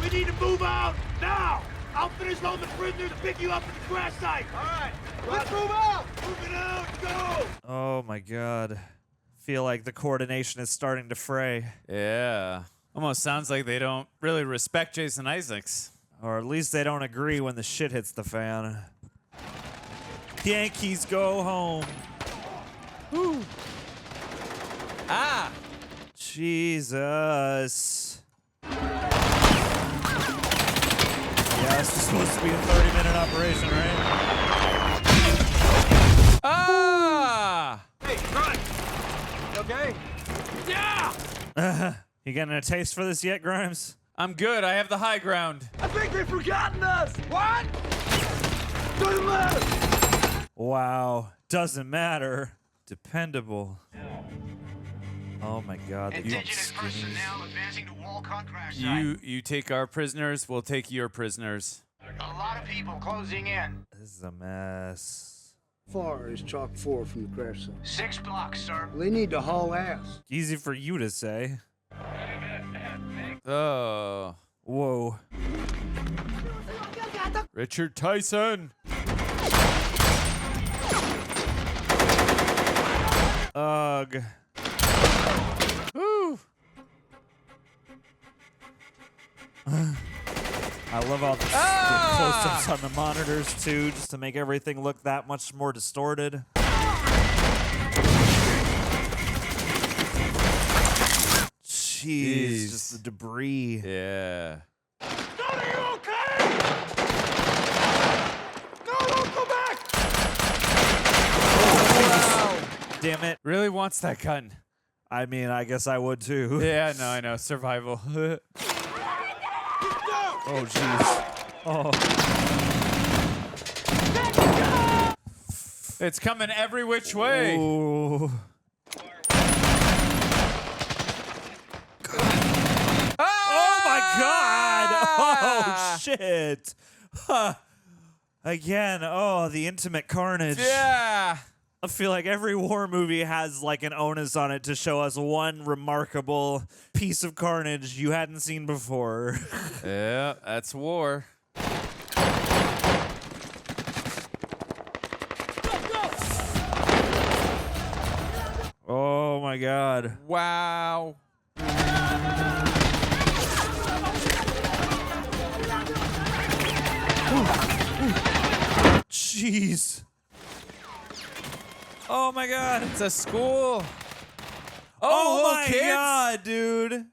We need to move out now. I'll finish loading the prisoners and pick you up at the crash site. All right. Let's move out. Moving out. Go. Oh my god. Feel like the coordination is starting to fray. Yeah. Almost sounds like they don't really respect Jason Isaacs. Or at least they don't agree when the shit hits the fan. Yankees go home. Woo. Ah! Jesus. Yeah, this is supposed to be a 30-minute operation, right? Ah! Hey, run. Okay? Yeah. You getting a taste for this yet, Grimes? I'm good. I have the high ground. I think they've forgotten us. What? Doesn't matter. Wow. Doesn't matter. Dependable. Oh my god. Indigenous personnel advancing to Walcott crash site. You take our prisoners, we'll take your prisoners. A lot of people closing in. This is a mess. Far is Chalk 4 from the crash site. 6 blocks, sir. They need to haul ass. Easy for you to say. Oh. Whoa. Richard Tyson. Ugh. Woo. I love all the close-ups on the monitors too, just to make everything look that much more distorted. Jeez, just the debris. Yeah. Are you okay? No, don't go back. Wow. Damn it. Really wants that gun. I mean, I guess I would too. Yeah, no, I know. Survival. Oh, jeez. Oh. It's coming every which way. Ooh. Oh my god! Oh shit! Huh. Again, oh, the intimate carnage. Yeah. I feel like every war movie has like an onus on it to show us one remarkable piece of carnage you hadn't seen before. Yeah, that's war. Oh my god. Wow. Jeez. Oh my god. It's a school. Oh my kids. god, dude.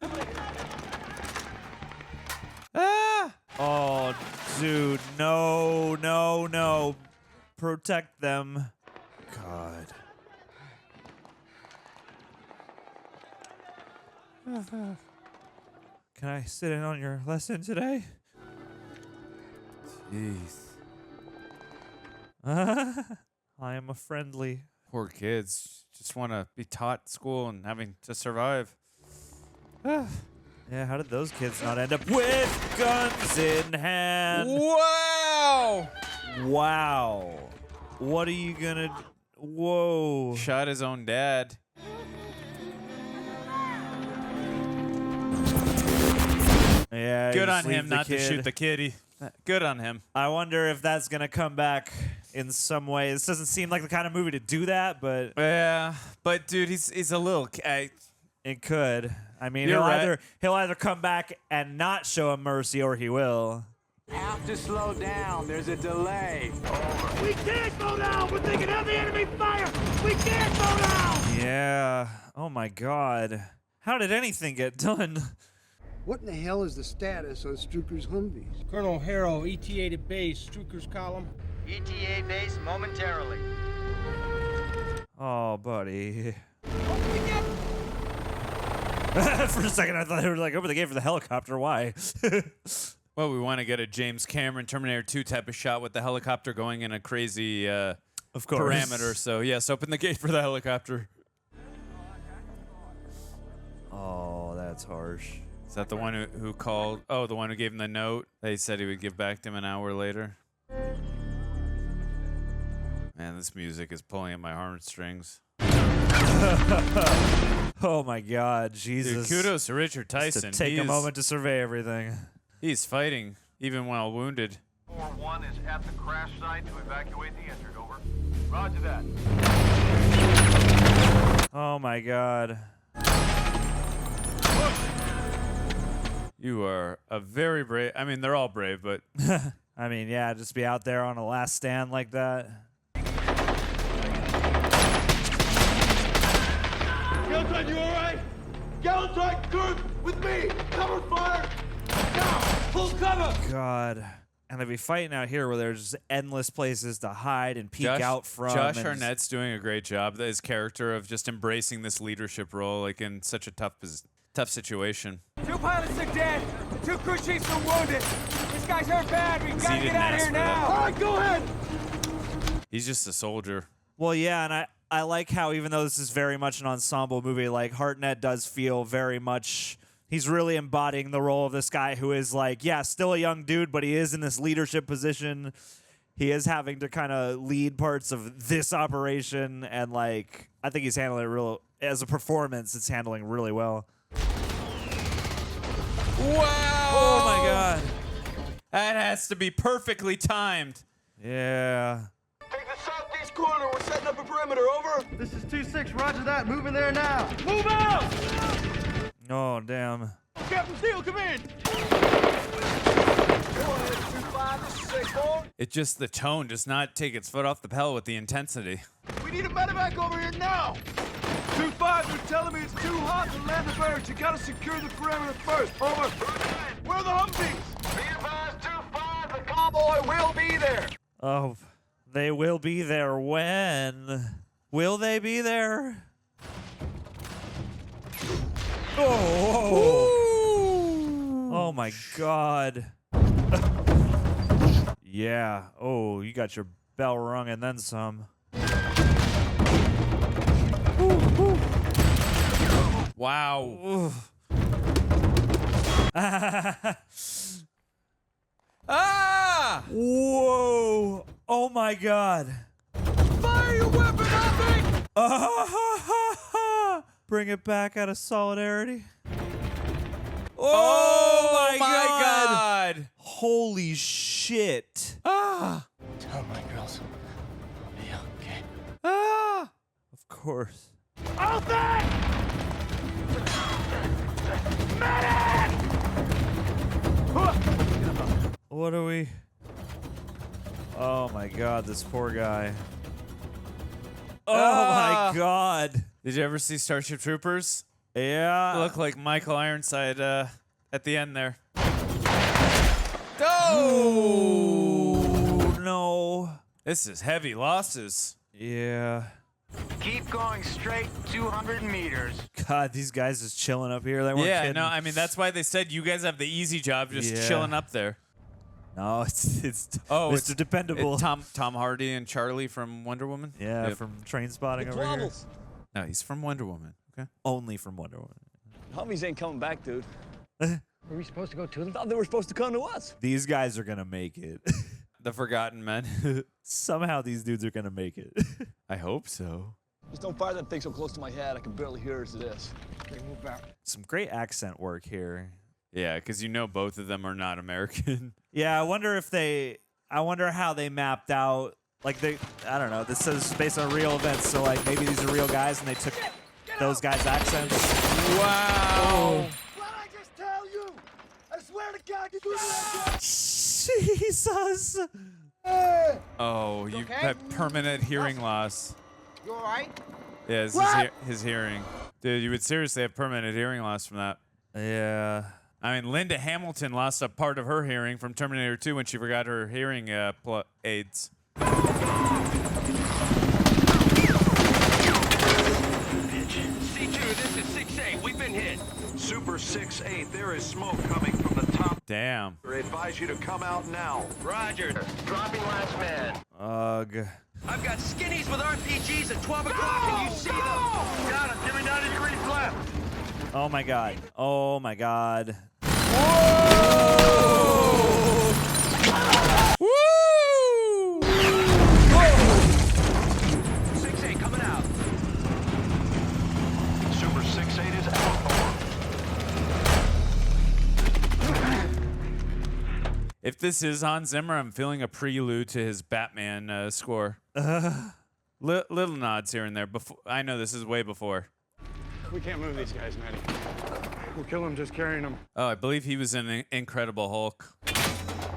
Ah. Oh, dude. No, no, no. Protect them. God. Can I sit in on your lesson today? Jeez. I am a friendly. Poor kids just want to be taught school and having to survive. Yeah, how did those kids not end up with guns in hand? Wow! Wow. What are you gonna... Whoa. Shot his own dad. Yeah. Good you on just leave him the not to kid. shoot the kitty. Good on him. I wonder if that's gonna come back in some way. This doesn't seem like the kind of movie to do that, but Yeah, but dude, he's a little. it could. I mean, You're right. he'll either come back and not show him mercy, or he will. Have to slow down. There's a delay. We can't go down. We're taking heavy enemy fire. We can't go down. Yeah. Oh my God. How did anything get done? What in the hell is the status on Strucker's Humvees? Colonel Harrow, ETA to base, Strucker's column. ETA base momentarily. Oh, buddy. For a second, I thought they were like, open the gate for the helicopter. Why? Well, we want to get a James Cameron Terminator 2 type of shot with the helicopter going in a crazy of course. parameter. So, yes, open the gate for the helicopter. Oh, that's harsh. Is that the one who called? Oh, the one who gave him the note. They said he would give back to him an hour later. Man, this music is pulling at my heartstrings. Oh my God, Jesus. Dude, kudos to Richard Tyson. Just to take He a is- moment to survey everything. He's fighting, even while wounded. 4-1 is at the crash site to evacuate the injured. Over. Roger that. Oh my God. You are a very brave. I mean, they're all brave, but I mean, yeah, just be out there on a last stand like that. Galentine, you all right? Galentine, good! With me! Cover fire! Now! Full cover! God. And they'd be fighting out here where there's endless places to hide and peek out from. Josh and Hartnett's doing a great job. His character of just embracing this leadership role, like in such a tough situation. 2 pilots are dead. The 2 crew chiefs are wounded. This guy's hurt bad. We've got to get out of here now. All right, go ahead! He's just a soldier. Well, yeah, and I like how even though this is very much an ensemble movie, like Hartnett does feel very much... He's really embodying the role of this guy who is like, yeah, still a young dude, but he is in this leadership position. He is having to kind of lead parts of this operation, and like, I think he's handling it real as a performance. It's handling really well. Wow! Oh my God! That has to be perfectly timed. Yeah. Take the southeast corner. We're setting up a perimeter. Over. This is 2-6. Roger that. Moving there now. Move out! Oh damn. Captain Steele, come in! It just, the tone does not take its foot off the pedal with the intensity. We need a medevac over here now! 2-5, they're telling me it's too hot to land the barracks. You gotta secure the perimeter first. Over. Where are the Humvees? Be advised, 2-5, the convoy will be there. Oh, they will be there when? Will they be there? Oh, oh my God. Yeah. Oh, you got your bell rung and then some. Wow. Ah! Whoa. Oh my God. Fire your weapon, Humphrey! Bring it back out of solidarity. Oh my God. Holy shit. Ah! Tell my girls I'll be okay. Ah! Of course. All set! Medic! What are we? Oh my God, this poor guy. Oh my God. Did you ever see Starship Troopers? Yeah. Look like Michael Ironside at the end there. Oh no. This is heavy losses. Yeah. Keep going straight 200 meters. God, these guys just chilling up here. They weren't Yeah, kidding. no, I mean, that's why they said you guys have the easy job just Yeah. chilling up there. No, it's Oh, Mr. Dependable. Tom Hardy and Charlie from Wonder Woman? Yeah, from Trainspotting over here. No, he's from Wonder Woman. Okay. Only from Wonder Woman. Humvees ain't coming back, dude. Were we supposed to go to them? Thought they were supposed to come to us. These guys are going to make it. The Forgotten Men. Somehow these dudes are going to make it. I hope so. Just don't fire that thing so close to my head I can barely hear as it is. Okay, move back. Some great accent work here. Yeah, because you know both of them are not American. Yeah, I wonder how they mapped out, like I don't know, this says based on real events, so like maybe these are real guys and they took those guys' accents. Wow. What I just tell you? I swear to God, you do that. Jesus. Oh, you've got permanent hearing loss. You all right? Yeah, it's his hearing. Dude, you would seriously have permanent hearing loss from that. Yeah. I mean, Linda Hamilton lost a part of her hearing from Terminator 2 when she forgot her hearing aids. C2, this is 6-8. We've been hit. Super 6-8, there is smoke coming from the top. Damn. I advise you to come out now. Roger. Dropping last man. Ugh. I've got skinnies with RPGs at 12 o'clock. Can you see them? Got him. Give me 90 degrees left. Oh my God. Oh my God. Woo! 6-8 coming out. Super 6-8 is out. If this is Hans Zimmer, I'm feeling a prelude to his Batman score. Little nods here and there. I know this is way before. We can't move these guys, Matty. We'll kill them just carrying them. Oh, I believe he was in Incredible Hulk.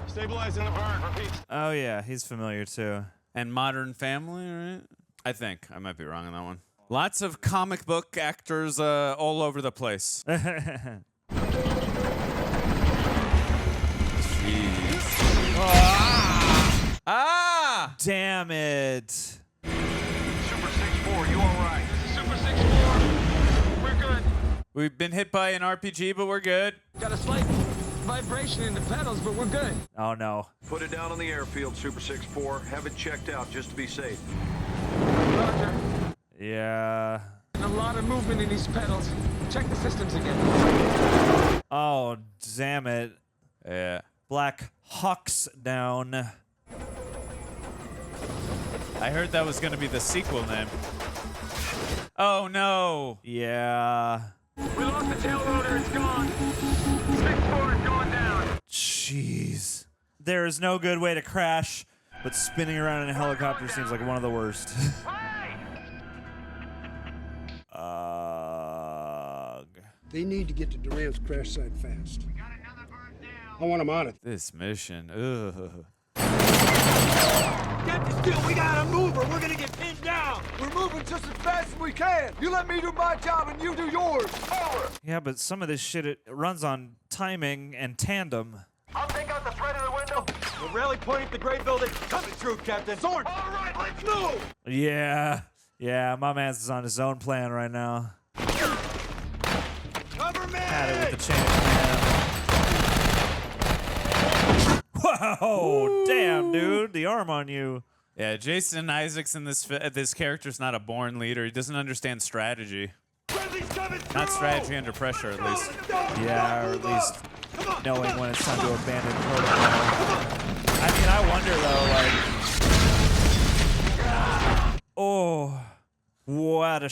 Stabilizing the burn. Repeat. Oh yeah, he's familiar too. And Modern Family, right? I think. I might be wrong on that one. Lots of comic book actors all over the place. Jeez. Ah! Damn it. Super 6-4, you all right? Super 6-4, we're good. We've been hit by an RPG, but we're good. Got a slight vibration in the pedals, but we're good. Oh no. Put it down on the airfield, Super 6-4. Have it checked out just to be safe. Roger. Yeah. A lot of movement in these pedals. Check the systems again. Oh, damn it. Yeah. Black Hawk's down. I heard that was going to be the sequel name. Oh, no. Yeah. We lost the tail rotor. It's gone. 6-4 is going down. Jeez. There is no good way to crash, but spinning around in a helicopter seems like one of the worst. They need to get to Durant's crash site fast. I want them on it. This mission. Ugh. Get the steel. We gotta move or we're gonna get pinned down. We're moving just as fast as we can. You let me do my job and you do yours. Over. Yeah, but some of this shit, it runs on timing and tandem. I'll take out the threat of the window. We're rally pointing at the gray building. Coming through, Captain. Sword. All right, let's move. Yeah. Yeah, my man's on his own plan right now. Cover me. Had it with the chain of command. Whoa, damn, dude. The arm on you. Yeah, Jason Isaacs in this character's not a born leader. He doesn't understand strategy. Not strategy under pressure, at least. Yeah, or at least knowing when it's time to abandon protocol. I mean, I wonder, though, like... Oh, what a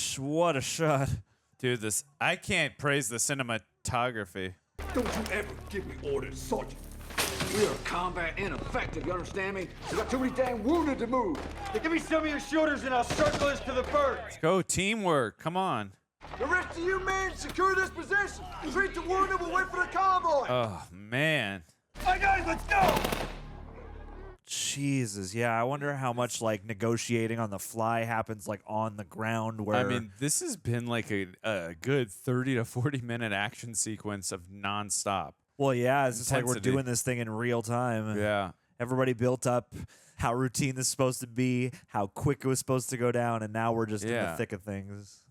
shot. Dude, I can't praise the cinematography. Don't you ever give me orders, Sergeant. We are combat ineffective, you understand me? We got too many damn wounded to move. Hey, give me some of your shooters and I'll circle this to the birds. Let's go, teamwork. Come on. The rest of you men secure this position. Treat the wounded, we'll wait for the convoy. Oh, man. All right, guys, let's go. Jesus, yeah. I wonder how much like negotiating on the fly happens like on the ground. Where I mean, this has been like a good 30 to 40-minute action sequence of nonstop. Well, yeah, it's just like we're intensity. doing this thing in real time. Yeah. Everybody built up how routine this is supposed to be, how quick it was supposed to go down, and now we're just in the thick of things.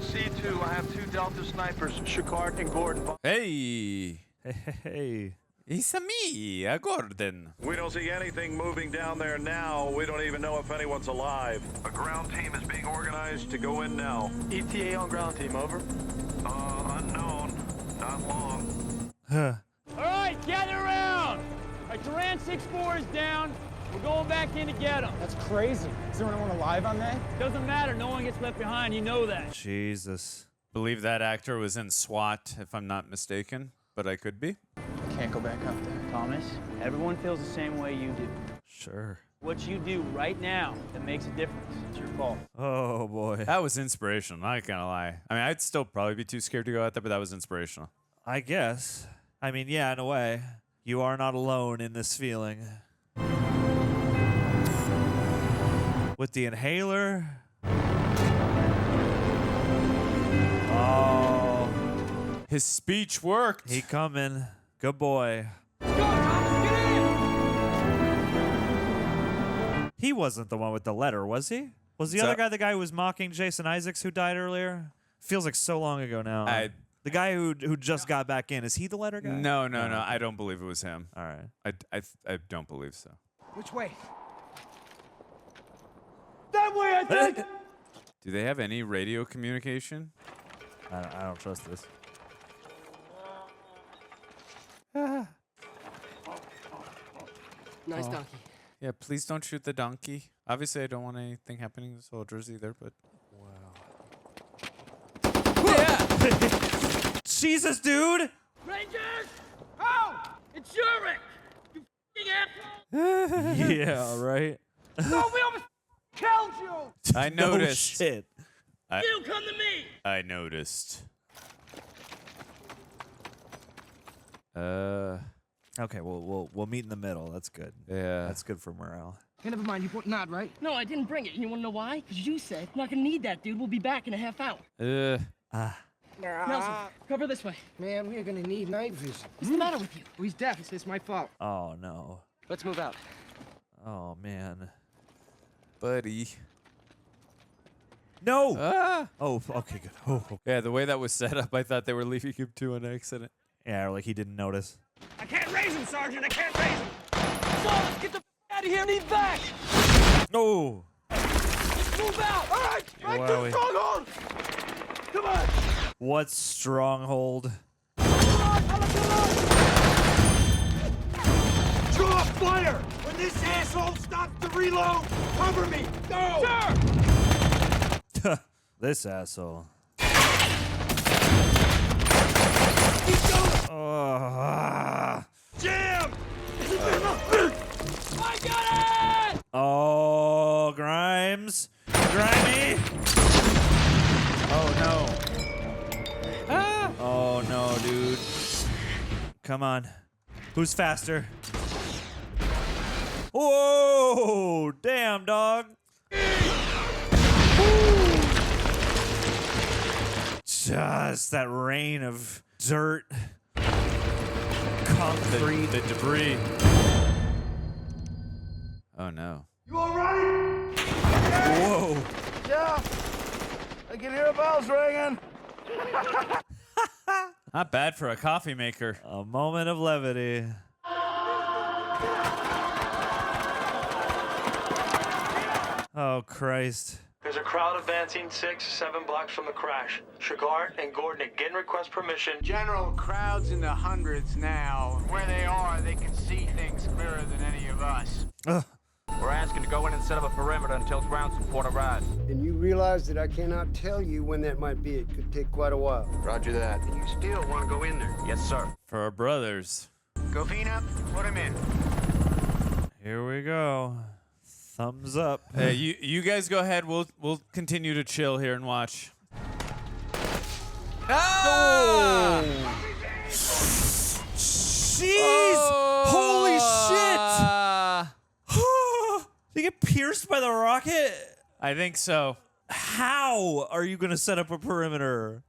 C2, I have 2 Delta snipers, Shepard and Gordon. Hey. Hey. It's me, Gordon. We don't see anything moving down there now. We don't even know if anyone's alive. A ground team is being organized to go in now. ETA on ground team, over. Unknown. Not long. All right, gather around. All right, Duran 6-4 is down. We're going back in to get him. That's crazy. Is there anyone alive on that? Doesn't matter. No one gets left behind. You know that. Jesus. Believe that actor was in SWAT, if I'm not mistaken, but I could be. Can't go back up there. Thomas, everyone feels the same way you do. Sure. What you do right now that makes a difference. It's your fault. Oh, boy. That was inspirational, not gonna lie. I mean, I'd still probably be too scared to go out there, but that was inspirational. I guess. I mean, yeah, in a way. You are not alone in this feeling. With the inhaler. Oh. His speech worked. He coming. Good boy. He wasn't the one with the letter, was he? Was the other guy the guy who was mocking Jason Isaacs who died earlier? Feels like so long ago now. The guy who just got back in, is he the letter guy? No. I don't believe it was him. All right. I don't believe so. Which way? That way, I think! Do they have any radio communication? I don't trust this. Nice donkey. Yeah, please don't shoot the donkey. Obviously, I don't want anything happening to the soldiers either, but... Yeah! Jesus, dude! Rangers! Oh! It's Zurich! You f***ing asshole! Yeah, right? No, we almost killed you! I noticed. No shit. You come to me! I noticed. Okay, we'll meet in the middle. That's good. Yeah. That's good for morale. Hey, never mind. You put not right? No, I didn't bring it. And you want to know why? Because you said, I'm not going to need that, dude. We'll be back in a half hour. Nelson, cover this way. Man, we are going to need night vision. What's the matter with you? Oh, he's deaf. It's my fault. Oh, no. Let's move out. Oh, man. Buddy. No! Ah! Oh, okay, good. Oh, okay. Yeah, the way that was set up, I thought they were leaving him to an accident. Yeah, like he didn't notice. I can't raise him, Sergeant! I can't raise him! So, let's get the out of here and he's back! No! Let's move out! All right! Right to the stronghold! Come on! What stronghold? Draw fire! When this asshole stops to reload, cover me! Go! Sure! This asshole. Jam! I got it! Oh, Grimes. Grimy. Oh, no. Ah! Oh, no, dude. Come on. Who's faster? Whoa! Damn, dog. Just that rain of dirt, concrete, the debris. Oh no! You all right? Whoa! Yeah. I can hear bells ringing. Not bad for a coffee maker. A moment of levity. Oh Christ! There's a crowd advancing 6-7 blocks from the crash. Shepard and Gordon again request permission. General, crowds in the hundreds now. Where they are, they can see things clearer than any of us. We're asking to go in and set up a perimeter until ground support arrives. And you realize that I cannot tell you when that might be. It could take quite a while. Roger that. And you still want to go in there? Yes, sir. For our brothers. Go Fina, put him in. Here we go. Thumbs up. Hey, you guys go ahead. We'll continue to chill here and watch. Oh! Jesus! pierced by the rocket? I think so. How are you going to set up a perimeter?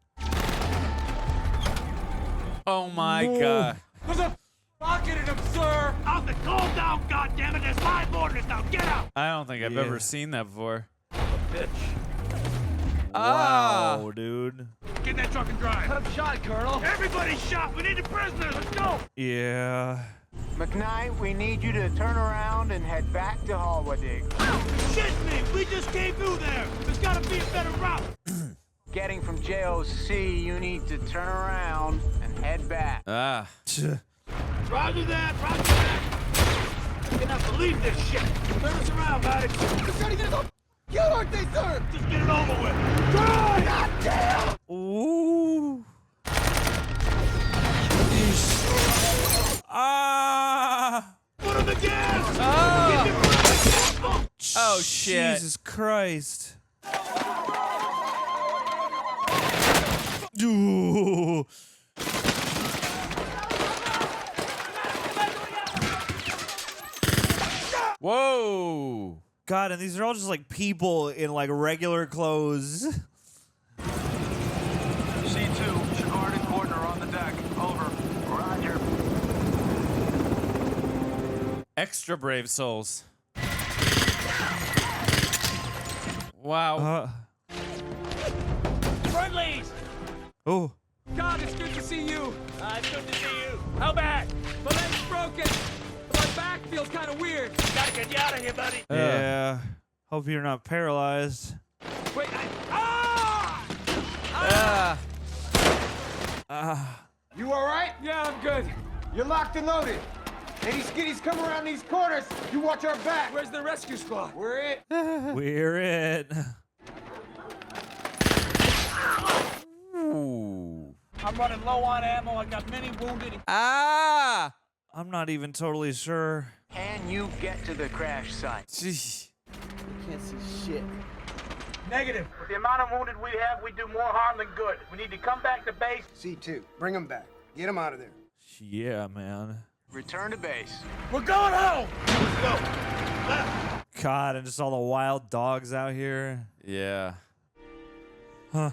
Oh my god. There's a rocket in him, sir! Out the cold down, goddammit! There's live orders now! Get out! I don't think I've ever seen that before. Bitch. Wow, dude. Get in that truck and drive. I'm shot, Colonel. Everybody's shot! We need the prisoners! Let's go! Yeah. McKnight, we need you to turn around and head back to Hallwadig. Shit me! We just came through there! There's gotta be a better route! Getting from JOC, you need to turn around and head back. Ah. Roger that! Roger that! I cannot believe this shit! Turn us around, buddy! We're trying to get us killed, aren't they, sir? Just get it over with! Try! God damn! Ooh. Ah! Put on the gas! Oh shit. Jesus Christ. Ooh. Whoa. God, and these are all just like people in like regular clothes. C2, Shepard and Gordon are on the deck. Over. Roger. Extra brave souls. Wow. Friendlies! Oh. God, it's good to see you. It's good to see you. How bad? My leg's broken. My back feels kind of weird. Gotta get you out of here, buddy. Yeah. Hope you're not paralyzed. Wait, You all right? Yeah, I'm good. You're locked and loaded. Any skitties come around these corners, you watch our back. Where's the rescue squad? We're it. We're it. Ooh. I'm running low on ammo. I got many wounded. Ah! I'm not even totally sure. Can you get to the crash site? Jeez. Can't see shit. Negative. With the amount of wounded we have, we do more harm than good. We need to come back to base. C2, bring them back. Get them out of there. Yeah, man. Return to base. We're going home. Let's go. God, and just all the wild dogs out here. Yeah. Huh.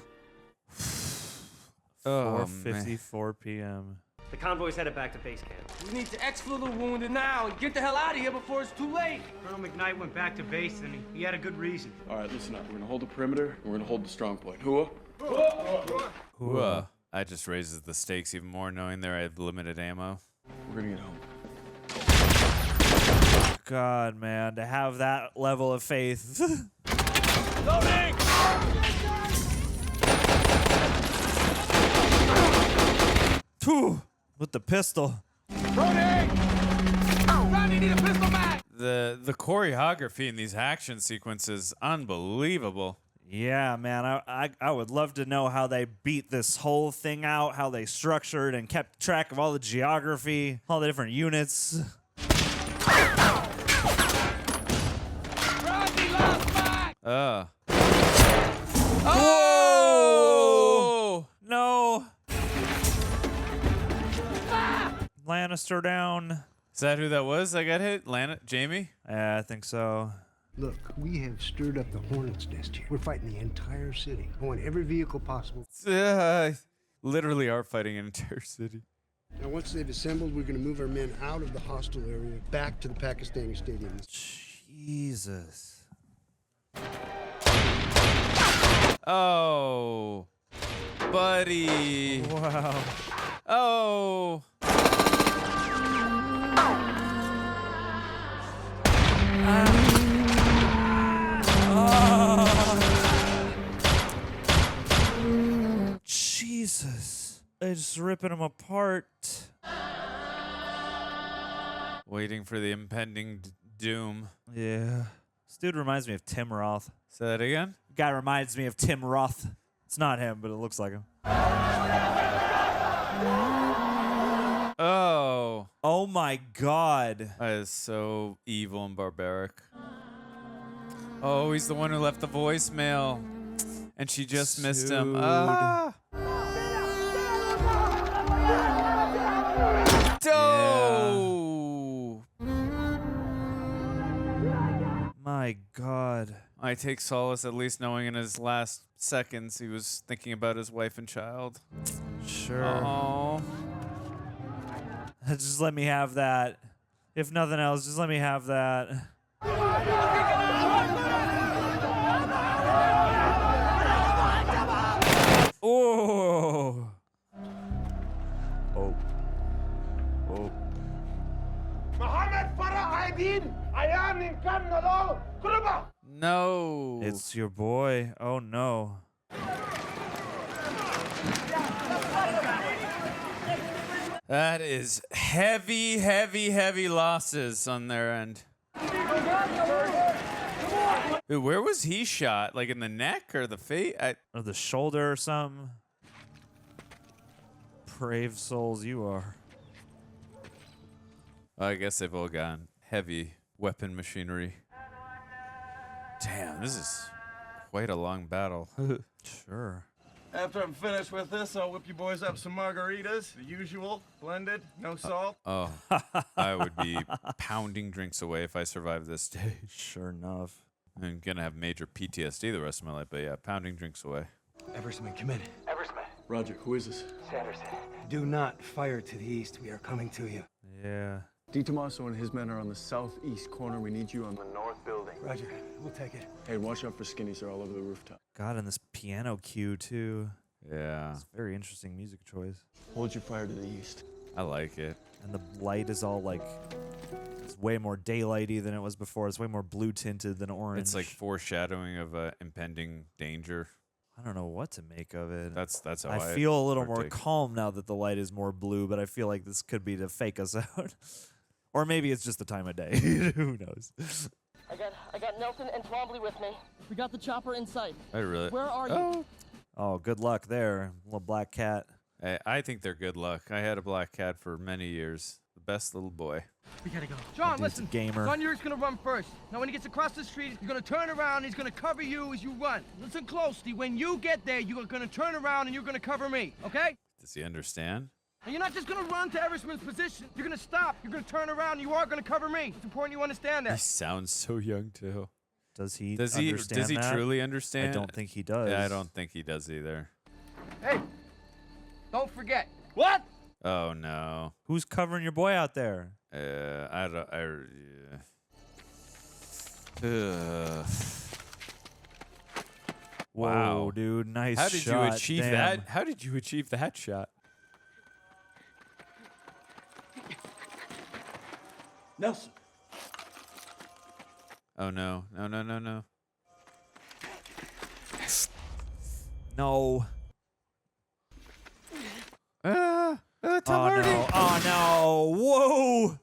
Oh, 4:54 p.m. The convoy's headed back to base camp. We need to exfil the wounded now and get the hell out of here before it's too late. Colonel McKnight went back to base, and he had a good reason. All right, listen up. We're gonna hold the perimeter, and we're gonna hold the strong point. Hua? Hua. That just raises the stakes even more, knowing there I have limited ammo. We're gonna get home. God, man, to have that level of faith. Loading! With the pistol. Loading! Randy, need a pistol mag! The choreography in these action sequences, unbelievable. Yeah, man, I would love to know how they beat this whole thing out, how they structured and kept track of all the geography, all the different units. Randy, last mag! Oh! No! Lannister down. Is that who that was that got hit? Jamie? Yeah, I think so. Look, we have stirred up the Hornets' nest here. We're fighting the entire city. I want every vehicle possible. Literally are fighting an entire city. Now, once they've assembled, we're going to move our men out of the hostile area, back to the Pakistani stadium. Jesus. Oh. Buddy. Wow. Oh. Jesus. They're just ripping them apart. Waiting for the impending doom. Yeah. This dude reminds me of Tim Roth. Say that again? Guy reminds me of Tim Roth. It's not him, but it looks like him. Oh. Oh my God. That is so evil and barbaric. Oh, he's the one who left the voicemail. And she just missed him. Ah. My my God. I take solace at least knowing in his last seconds he was thinking about his wife and child. Sure. Oh. Just let me have that. If nothing else, just let me have that. Oh. Oh. Oh. No. It's your boy. Oh no. That is heavy, heavy, heavy losses on their end. Dude, where was he shot? Like in the neck or the face? Or the shoulder or something? Brave souls you are. I guess they've all gone heavy weapon machinery. Damn, this is quite a long battle. Sure. After I'm finished with this, I'll whip you boys up some margaritas. The usual, blended, no salt. Oh, I would be pounding drinks away if I survived this day. Sure enough. I'm gonna have major PTSD the rest of my life, but yeah, pounding drinks away. Eversman, come in. Eversman. Roger, who is this? Sanderson. Do not fire to the east. We are coming to you. Yeah. Di Tommaso and his men are on the southeast corner. We need you on The north building. Roger, we'll take it. Hey, watch out for skinnies. They're all over the rooftop. God, and this piano cue too. Yeah. It's a very interesting music choice. Hold your fire to the east. I like it. And the light is all like, it's way more daylighty than it was before. It's way more blue tinted than orange. It's like foreshadowing of impending danger. I don't know what to make of it. That's how I feel a little more partake. calm now that the light is more blue, but I feel like this could be to fake us out. Or maybe it's just the time of day. Who knows? I got Nelson and Twombly with me. We got the chopper in sight. I really. Where are you? Oh, good luck there, little black cat. I think they're good luck. I had a black cat for many years. The best little boy. We gotta go. John, Dude's a listen. gamer. Gunner's gonna run first. Now, when he gets across the street, he's gonna turn around. He's gonna cover you as you run. Listen closely. When you get there, you're gonna turn around and you're gonna cover me. Okay? Does he understand? And you're not just gonna run to Eversman's position. You're gonna stop. You're gonna turn around. And you are gonna cover me. It's important you understand He that. sounds so young too. Does he Does understand he that? truly understand? I don't think he does. Yeah, I don't think he does either. Hey, don't forget. What? Oh no. Who's covering your boy out there? I don't. Yeah. Whoa, Wow, dude, nice How did shot. you achieve Damn. that? How did you achieve that shot? Nelson. Oh no! No! No! No! No! No. Tom Oh Hardy. no! Oh no! Whoa!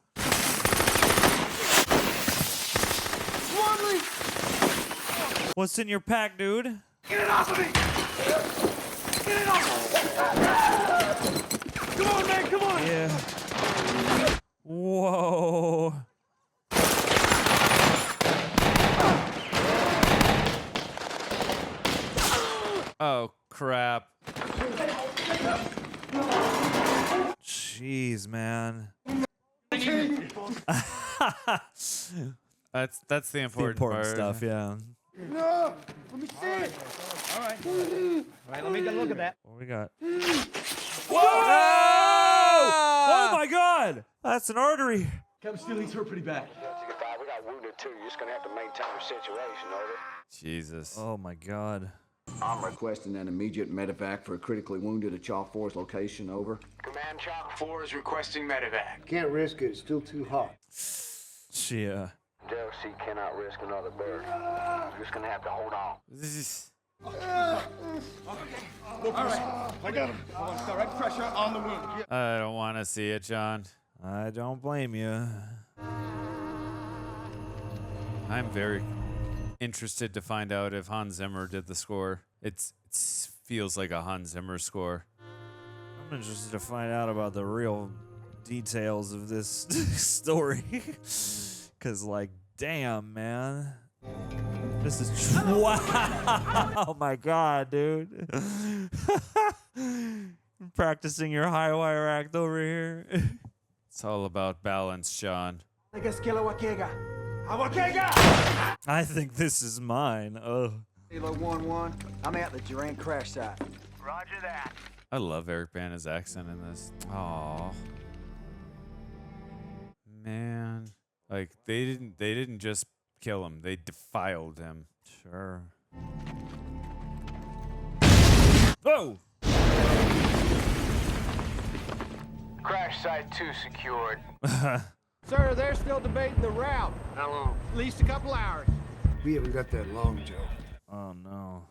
What's in your pack, dude? Get it off of me! Get it off! Come on, man, come on! Yeah. Whoa. Oh crap! Jeez, man. That's the The important, important part. stuff, yeah. No! Let me see it! All right. All right, let me get a look at that. What we got? Whoa! Oh my God! That's an artery. Captain Steeling's hurt pretty bad. We got wounded too. You're just gonna have to maintain your situation, over. Jesus. Oh my God. I'm requesting an immediate medevac for a critically wounded at Chalk 4's location, over. Command Chalk 4 is requesting medevac. Can't risk it. It's still too hot. Yeah. Delcy cannot risk another bird. You're just gonna have to hold on. No pressure. I got him. Direct pressure on the wound. I don't want to see it, John. I don't blame you. I'm very interested to find out if Hans Zimmer did the score. It feels like a Hans Zimmer score. I'm interested to find out about the real details of this story. Because, like, damn, man. This is wow. Oh, my God, dude. Practicing your high wire act over here. It's all about balance, John. Esquela Waquega. I think this is mine. Oh. Kilo 1-1. I'm at the Durant crash site. Roger that. I love Eric Bana's accent in this. Aw. Man. Like they didn't just kill him, they defiled him. Sure. Oh! Crash site 2 secured. Sir, they're still debating the route. How long? At least a couple hours. We haven't got that long, Joe. Oh no.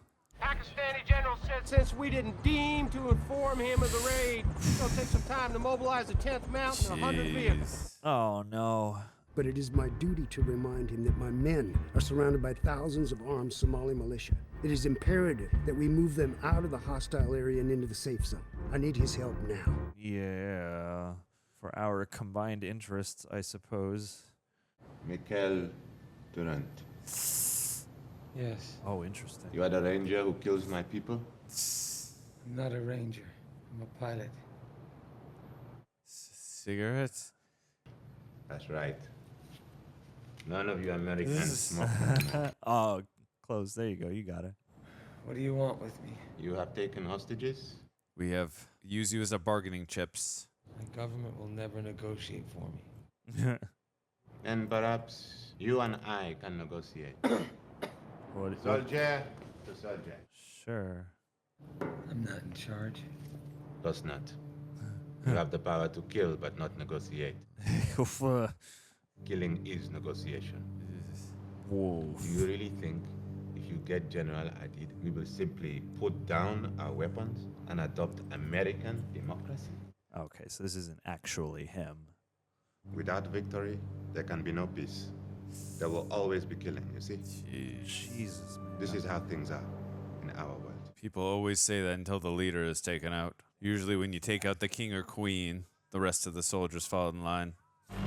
Pakistani general said since we didn't deem to inform him of the raid, it'll take some time to mobilize the 10th Mountain and 100 vehicles. Oh no. But it is my duty to remind him that my men are surrounded by thousands of armed Somali militia. It is imperative that we move them out of the hostile area and into the safe zone. I need his help now. Yeah. For our combined interests, I suppose. Michael Durant. Yes. Oh, interesting. You are the ranger who kills my people? I'm not a ranger. I'm a pilot. Cigarettes? That's right. None of you Americans smoke. Oh, close. There you go. You got it. What do you want with me? You have taken hostages? We have used you as our bargaining chips. My government will never negotiate for me. And perhaps you and I can negotiate. What? Soldier to soldier. Sure. I'm not in charge. Does not. You have the power to kill but not negotiate. Killing is negotiation. Whoa. Do you really think if you get General Adid, we will simply put down our weapons and adopt American democracy? Okay, so this isn't actually him. Without victory, there can be no peace. There will always be killing, you see? Jesus, man. This is how things are in our world. People always say that until the leader is taken out. Usually when you take out the king or queen, the rest of the soldiers fall in line.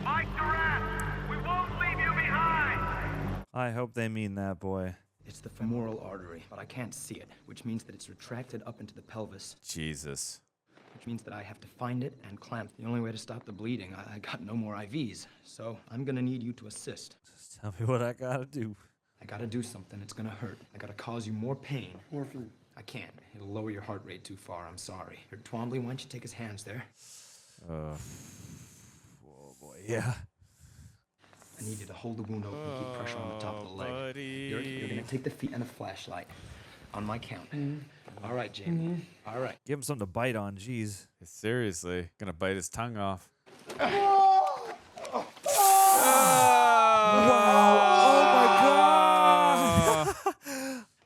Mike Durant, we won't leave you behind. I hope they mean that, boy. It's the femoral artery, but I can't see it, which means that it's retracted up into the pelvis. Jesus. Which means that I have to find it and clamp. The only way to stop the bleeding, I got no more IVs, so I'm gonna need you to assist. Just tell me what I gotta do. I gotta do something, it's gonna hurt. I gotta cause you more pain. Morphine. I can't. It'll lower your heart rate too far, I'm sorry. Here, Twombly, why don't you take his hands there? Oh boy, yeah. I need you to hold the wound open and keep pressure on the top of the leg. Buddy. You're gonna take the feet and a flashlight. On my count. All right, Jamie. All right. Give him something to bite on, jeez. Seriously, gonna bite his tongue off. Wow! Oh my god!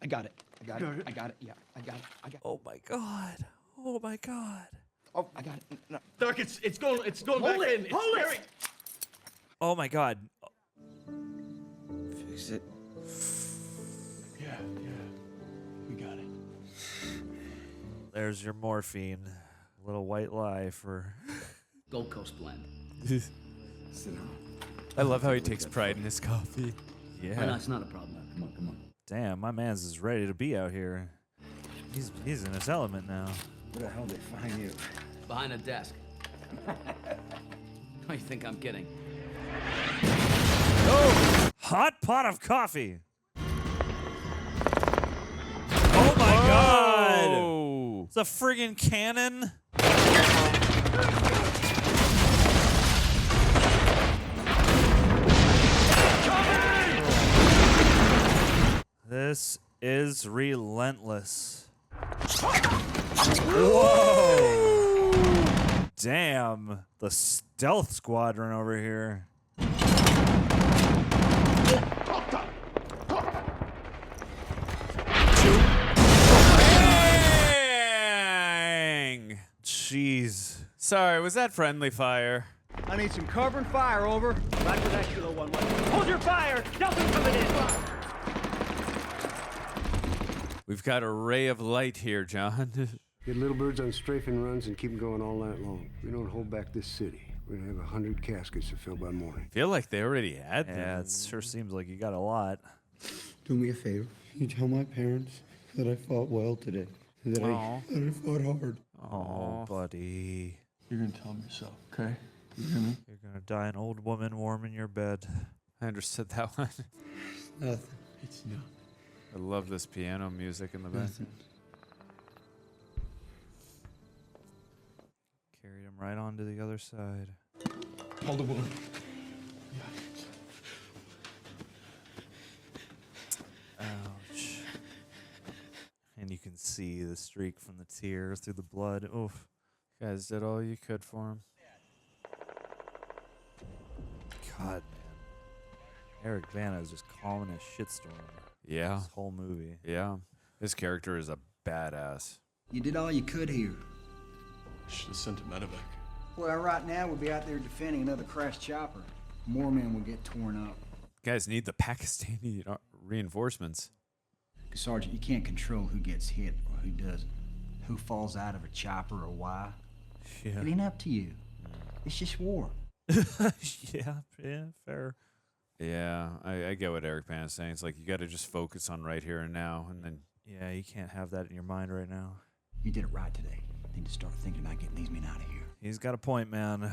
I got it. I got it. I got it. Yeah, I got it. I got it. Oh my god! Oh my god! Oh, I got it. No. Doc, it's going Hold back it. in. It's Hold it. very- Oh my god! Fix it. Yeah, we got it. There's your morphine. Little white lie for. Gold Coast blend. Sit down. I love how he takes pride in his coffee. Yeah. Why not? It's not a problem. Come on, come on. Damn, my man's is ready to be out here. He's in his element now. Where the hell did they find you? Behind a desk. Oh, you think I'm kidding? Oh! Hot pot of coffee! Oh my god! It's a friggin' cannon! This is relentless. Whoa! Damn, the stealth squadron over here. Bang! Jeez. Sorry, was that friendly fire? I need some cover and fire, over. Roger that, Kilo 1-1. Hold your fire! Delta's coming in! We've got a ray of light here, John. Get little birds on strafing runs and keep them going all night long. We don't hold back this city. We're gonna have 100 caskets to fill by morning. Feel like they already had them. Yeah, it sure seems like you got a lot. Do me a favor. You tell my parents that I fought well today. That I fought hard. Oh, buddy. You're gonna tell them yourself, okay? You hear me? You're gonna die an old woman warm in your bed. I understood that one. Nothing. It's nothing. I love this piano music in the back. Carried him right on to the other side. Hold the wound. Ouch. And you can see the streak from the tear through the blood. Oof. You guys did all you could for him. God, man. Eric Bana is just calling a shitstorm. Yeah. This whole movie. Yeah. His character is a badass. You did all you could here. Should have sent a medevac. Well, right now we'll be out there defending another crashed chopper. More men will get torn up. Guys need the Pakistani reinforcements. Sergeant, you can't control who gets hit or who doesn't. Who falls out of a chopper or why. Yeah. It ain't up to you. It's just war. Yeah, fair. Yeah, I get what Eric Bana's saying. It's like you got to just focus on right here and now, and then. Yeah, you can't have that in your mind right now. You did it right today. Need to start thinking about getting these men out of here. He's got a point, man.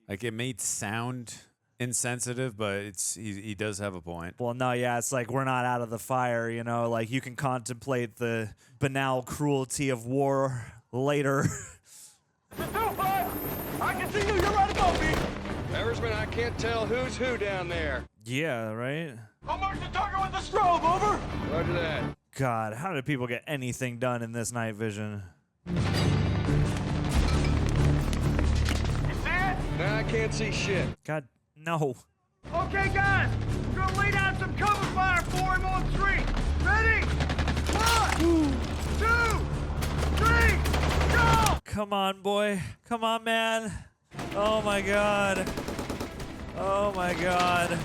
Like it may sound insensitive, but he does have a point. Well, no, yeah, it's like we're not out of the fire, you know. Like you can contemplate the banal cruelty of war later. I can see you. You're right above me. Eversman, I can't tell who's who down there. Yeah, right? I'll mark the target with the strobe, over. Roger that. God, how did people get anything done in this night vision? You see it? Nah, I can't see shit. God, no. Okay, guys. We're gonna lay down some cover fire for him on 3. Ready? 1, 2, 3, go! Come on, boy. Come on, man. Oh, my God. Oh, my God.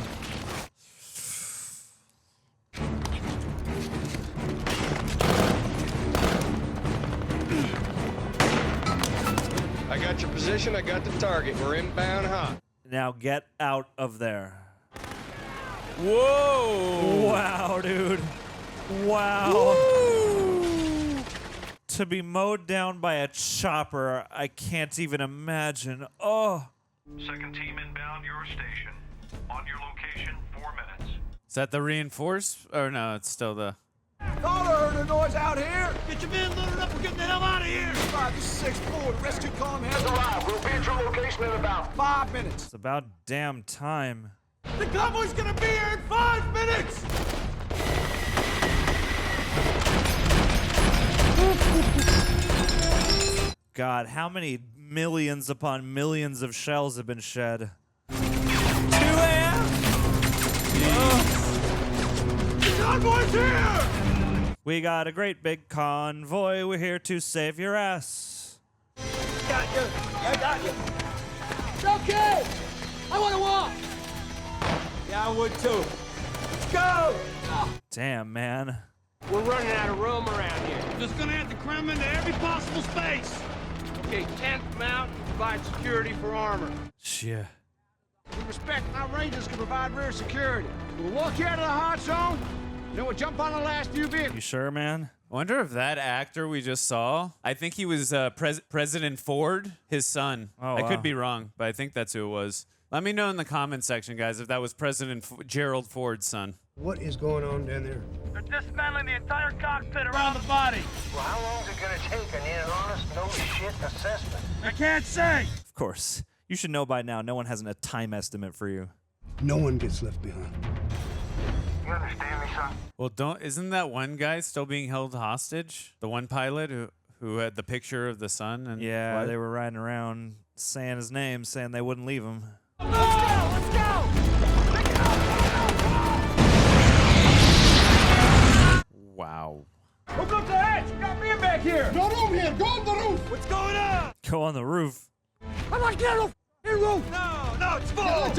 I got your position. I got the target. We're inbound hot. Now get out of there. Whoa! Wow, dude. Wow. Woo! To be mowed down by a chopper, I can't even imagine. Oh. Second team inbound your station. On your location, 4 minutes. Is that the reinforce? Or no, it's still the. Thought I heard a noise out here. Get your men loaded up. We're getting the hell out of here. Right, this is 6-4. The rescue column has arrived. We'll be at your location in about 5 minutes. It's about damn time. The convoy's gonna be here in 5 minutes. God, how many millions upon millions of shells have been shed? 2 a.m.? The convoy's here! We got a great big convoy. We're here to save your ass. Got you. I got you. It's okay. I want to walk. Yeah, I would too. Let's go. Damn, man. We're running out of room around here. Just gonna have to cram into every possible space. Okay, 10th mount, provide security for armor. Yeah. We respect our Rangers can provide rear security. We'll walk you out of the hot zone, then we'll jump on the last few vehicles. You sure, man? I wonder if that actor we just saw, I think he was President Ford, his son. Oh, I wow. could be wrong, but I think that's who it was. Let me know in the comment section, guys, if that was President Gerald Ford's son. What is going on down there? They're dismantling the entire cockpit around the body. Well, how long is it gonna take? I need an honest, no shit assessment. I can't say. Of course. You should know by now, no one has a time estimate for you. No one gets left behind. You understand me, son? Well, isn't that one guy still being held hostage? The one pilot who had the picture of the son? And Yeah, what? they were riding around saying his name, saying they wouldn't leave him. Let's go! Let's go! Wow. Open up the hatch! Got men back here! No room here! Go on the roof! What's going on? Go on the roof. I'm not getting on the roof! No, it's full!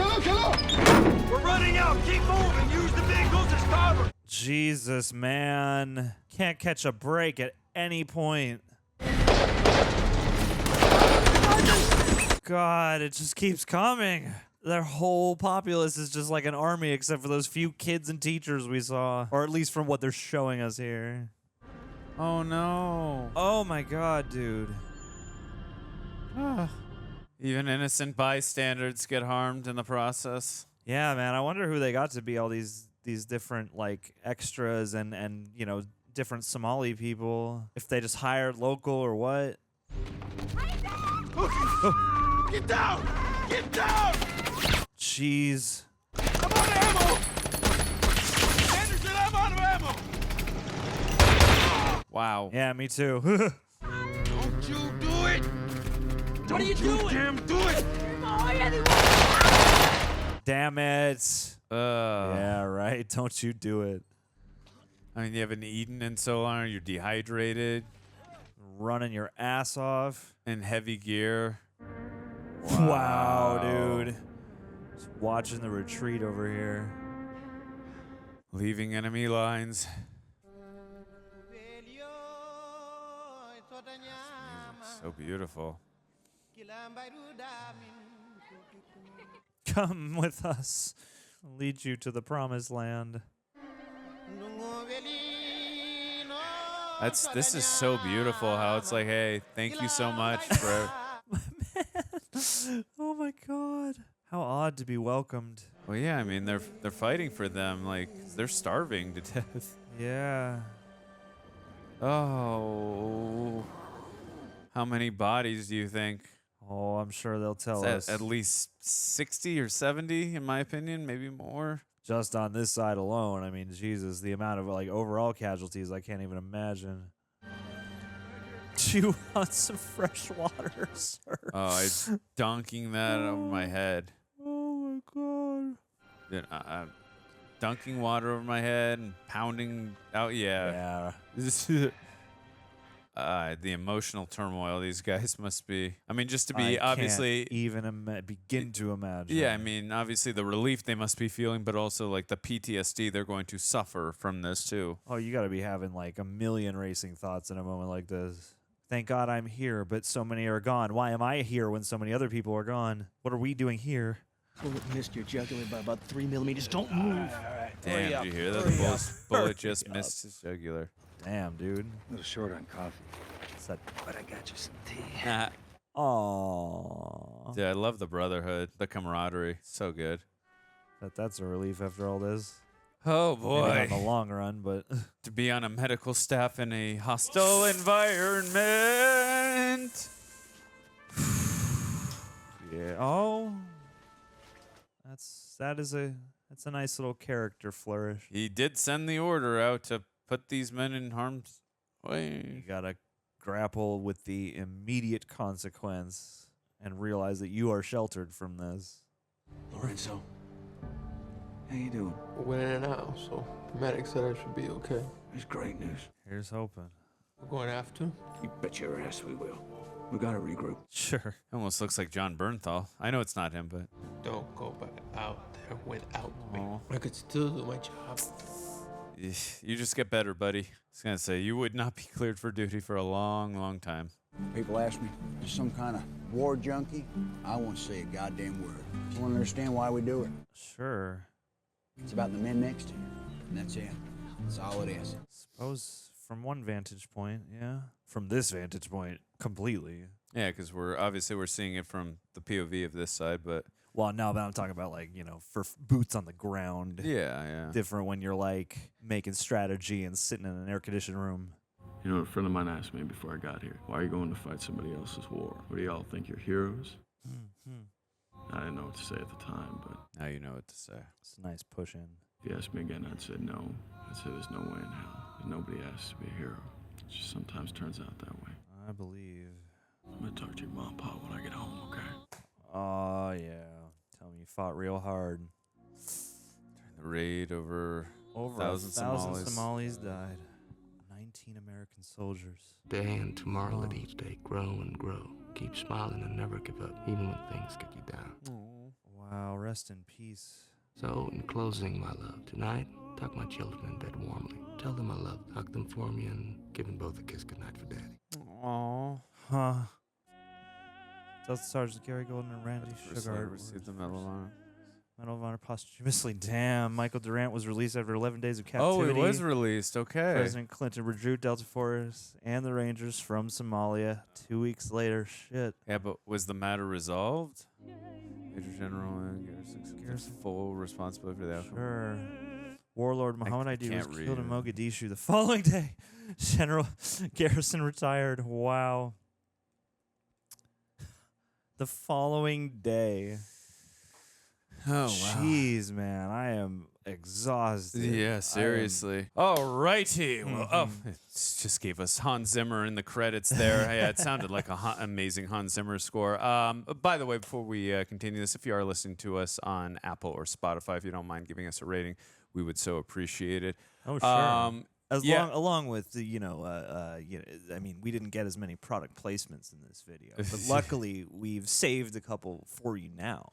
We're running out! Keep moving! Use the vehicles as cover! Jesus, man. Can't catch a break at any point. God, it just keeps coming. Their whole populace is just like an army except for those few kids and teachers we saw. Or at least from what they're showing us here. Oh, no. Oh, my God, dude. Even innocent bystanders get harmed in the process. Yeah, man. I wonder who they got to be all these different like extras and you know different Somali people. If they just hired local or what? Oh. Get down! Get down! Jeez. I'm out of ammo! Anderson, I'm out of ammo! Wow. Yeah, me too. Don't you do it! What are you doing? Damn, do it! Damn it. Yeah, right. Don't you do it. I mean, you haven't eaten in so long. You're dehydrated. Running your ass off. In heavy gear. Wow, dude. Just watching the retreat over here. Leaving enemy lines. So beautiful. Come with us. I'll lead you to the promised land. This is so beautiful how it's like, hey, thank you so much for Oh my god. How odd to be welcomed. Well, yeah, I mean they're fighting for them, like they're starving to death. Yeah. Oh. How many bodies do you think? Oh, I'm sure they'll tell us. At least 60 or 70 in my opinion, maybe more. Just on this side alone, I mean, Jesus, the amount of like overall casualties, I can't even imagine. Do you want some fresh water, sir? Oh, it's dunking that over my head. Oh my god. Dunking water over my head and pounding out. Yeah. The emotional turmoil these guys must be. I mean, just to be obviously can't even begin to imagine. Yeah, I mean, obviously the relief they must be feeling, but also like the PTSD they're going to suffer from this too. Oh, you got to be having like a million racing thoughts in a moment like this. Thank God I'm here, but so many are gone. Why am I here when so many other people are gone? What are we doing here? Bullet missed your jugular by about 3 millimeters. Don't move. Damn, did you hear that? The bullet just missed his jugular. Damn, dude. A little short on coffee. But I got you some tea. Aww. Yeah, I love the brotherhood, the camaraderie. So good. That's a relief after all this. Oh boy. Maybe not in the long run, but to be on a medical staff in a hostile environment. Yeah. Oh. That's a nice little character flourish. He did send the order out to put these men in harm's way. You gotta grapple with the immediate consequence and realize that you are sheltered from this. Lorenzo, how you doing? I went in and out, so the medic said I should be okay. It's great news. Here's hoping. We're going after him? You bet your ass we will. We gotta regroup. Sure. Almost looks like John Bernthal. I know it's not him, but don't go back out there without me. I could still do my job. You just get better, buddy. I was gonna say you would not be cleared for duty for a long, long time. People ask me, you some kind of war junkie? I won't say a goddamn word. I want to understand why we do it. Sure. It's about the men next to you, and that's it. That's all it is. Suppose from one vantage point, yeah. From this vantage point, completely. Yeah, because we're seeing it from the POV of this side, but well, no, but I'm talking about like, you know, for boots on the ground. Yeah. Different when you're like making strategy and sitting in an air-conditioned room. You know, a friend of mine asked me before I got here, why are you going to fight somebody else's war? What do y'all think, you're heroes? I didn't know what to say at the time, but now you know what to say. It's a nice push in. If you asked me again, I'd say no. I'd say there's no way in hell. Nobody asks to be a hero. It just sometimes turns out that way. I believe. I'm going to talk to your mom and pop when I get home, okay? Oh, yeah. Tell me you fought real hard. During the raid, over 1,000 Somalis died. 19 American soldiers. Day and tomorrow let each day grow and grow. Keep smiling and never give up, even when things get you down. Wow, rest in peace. So, in closing, my love, tonight, tuck my children in bed warmly. Tell them I love them. Hug them for me and give them both a kiss goodnight for Daddy. Aww. Huh. Tell Sergeant Gary Golden and Randy Sugar received the Medal of Honor. Medal of Honor posthumously. Damn, Michael Durant was released after 11 days of captivity. Oh, he was released. Okay. President Clinton withdrew Delta Force and the Rangers from Somalia 2 weeks later. Shit. Yeah, but was the matter resolved? Major General Garrison full responsibility for the outcome. Sure. Warlord Muhammad ID was can't killed in read Mogadishu the following day. General Garrison retired. Wow. The following day. Oh, wow. Jeez, man. I am exhausted. Yeah, seriously. All righty. Well, it just gave us Hans Zimmer in the credits there. Yeah, it sounded like an amazing Hans Zimmer score. By the way, before we continue this, if you are listening to us on Apple or Spotify, if you don't mind giving us a rating, we would so appreciate it. Oh, sure. Along with the, I mean, we didn't get as many product placements in this video, but luckily we've saved a couple for you now.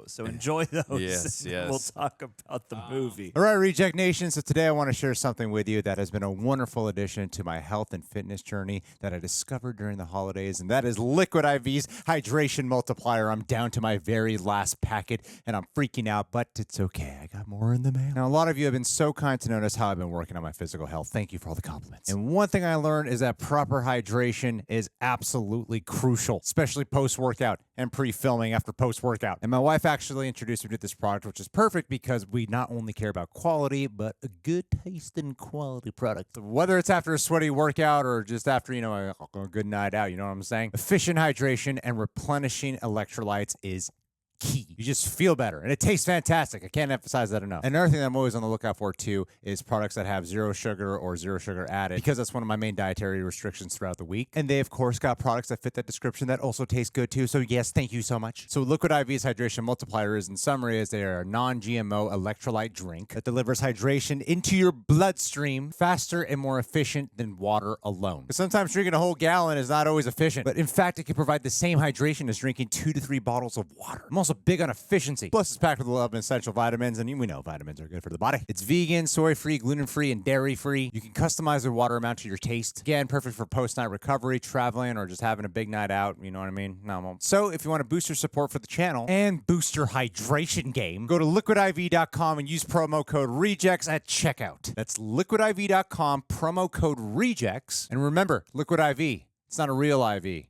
So enjoy those. Yes. We'll talk about the movie. All right, Reject Nation. So today I want to share something with you that has been a wonderful addition to my health and fitness journey that I discovered during the holidays, and that is Liquid IV's Hydration Multiplier. I'm down to my very last packet, and I'm freaking out, but it's okay. I got more in the mail. Now, a lot of you have been so kind to notice how I've been working on my physical health. Thank you for all the compliments. And one thing I learned is that proper hydration is absolutely crucial, especially post-workout and pre-filming after post-workout. And my wife actually introduced me to this product, which is perfect because we not only care about quality, but a good taste and quality product. Whether it's after a sweaty workout or just after, a good night out, you know what I'm saying? Efficient hydration and replenishing electrolytes is key. You just feel better, and it tastes fantastic. I can't emphasize that enough. Another thing that I'm always on the lookout for, too, is products that have zero sugar or zero sugar added, because that's one of my main dietary restrictions throughout the week. And they, of course, got products that fit that description that also taste good, too. So, yes, thank you so much. So, Liquid IV's Hydration Multiplier is, in summary, they are a non-GMO electrolyte drink that delivers hydration into your bloodstream faster and more efficient than water alone. Because sometimes drinking a whole gallon is not always efficient, but in fact, it can provide the same hydration as drinking 2 to 3 bottles of water. I'm also big on efficiency. Plus, it's packed with 11 essential vitamins, and we know vitamins are good for the body. It's vegan, soy-free, gluten-free, and dairy-free. You can customize the water amount to your taste. Again, perfect for post-night recovery, traveling, or just having a big night out. You know what I mean? No. So, if you want to boost your support for the channel and boost your hydration game, go to liquidiv.com and use promo code REJECTS at checkout. That's liquidiv.com, promo code REJECTS. And remember, Liquid IV, it's not a real IV,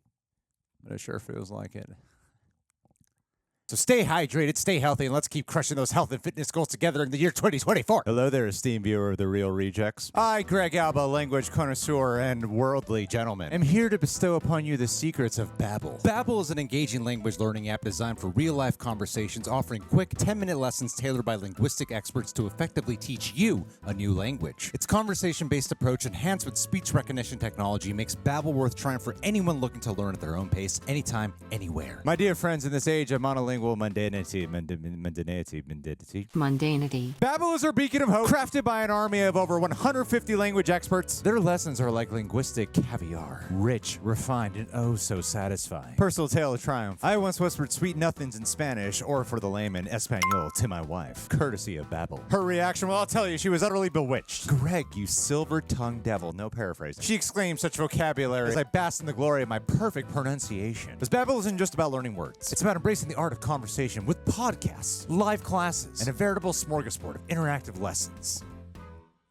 but it sure feels like it. So stay hydrated, stay healthy, and let's keep crushing those health and fitness goals together in the year 2024. Hello there, esteemed viewer of The Real Rejects. I, Greg Alba, language connoisseur and worldly gentleman, am here to bestow upon you the secrets of Babbel. Babbel is an engaging language learning app designed for real-life conversations, offering quick 10-minute lessons tailored by linguistic experts to effectively teach you a new language. Its conversation-based approach, enhanced with speech recognition technology, makes Babbel worth trying for anyone looking to learn at their own pace, anytime, anywhere. My dear friends, in this age of monolingual mundanity. Babbel is our beacon of hope, crafted by an army of over 150 language experts. Their lessons are like linguistic caviar, rich, refined, and oh so satisfying. Personal tale of triumph. I once whispered sweet nothings in Spanish, or for the layman, Espanol, to my wife, courtesy of Babbel. Her reaction, well, I'll tell you, she was utterly bewitched. Greg, you silver-tongued devil, no paraphrase. She exclaimed such vocabulary as I basked in the glory of my perfect pronunciation. Because Babbel isn't just about learning words. It's about embracing the art of conversation with podcasts, live classes, and a veritable smorgasbord of interactive lessons.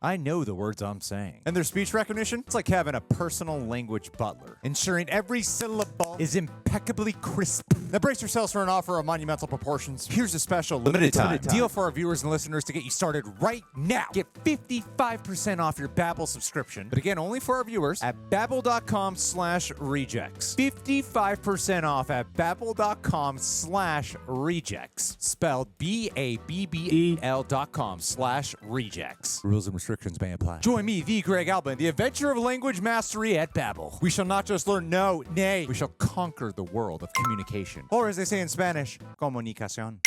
I know the words I'm saying. And their speech recognition? It's like having a personal language butler, ensuring every syllable is impeccably crisp. Now brace yourselves for an offer of monumental proportions. Here's a special limited time deal for our viewers and listeners to get you started right now. Get 55% off your Babbel subscription, but again, only for our viewers at babbel.com/rejects. 55% off at babbel.com/rejects. Spelled BABBEL.com/rejects. Rules and restrictions may apply. Join me, the Greg Alba, in the adventure of language mastery at Babbel. We shall not just learn, no, nay, we shall conquer the world of communication. Or as they say in Spanish, comunicación.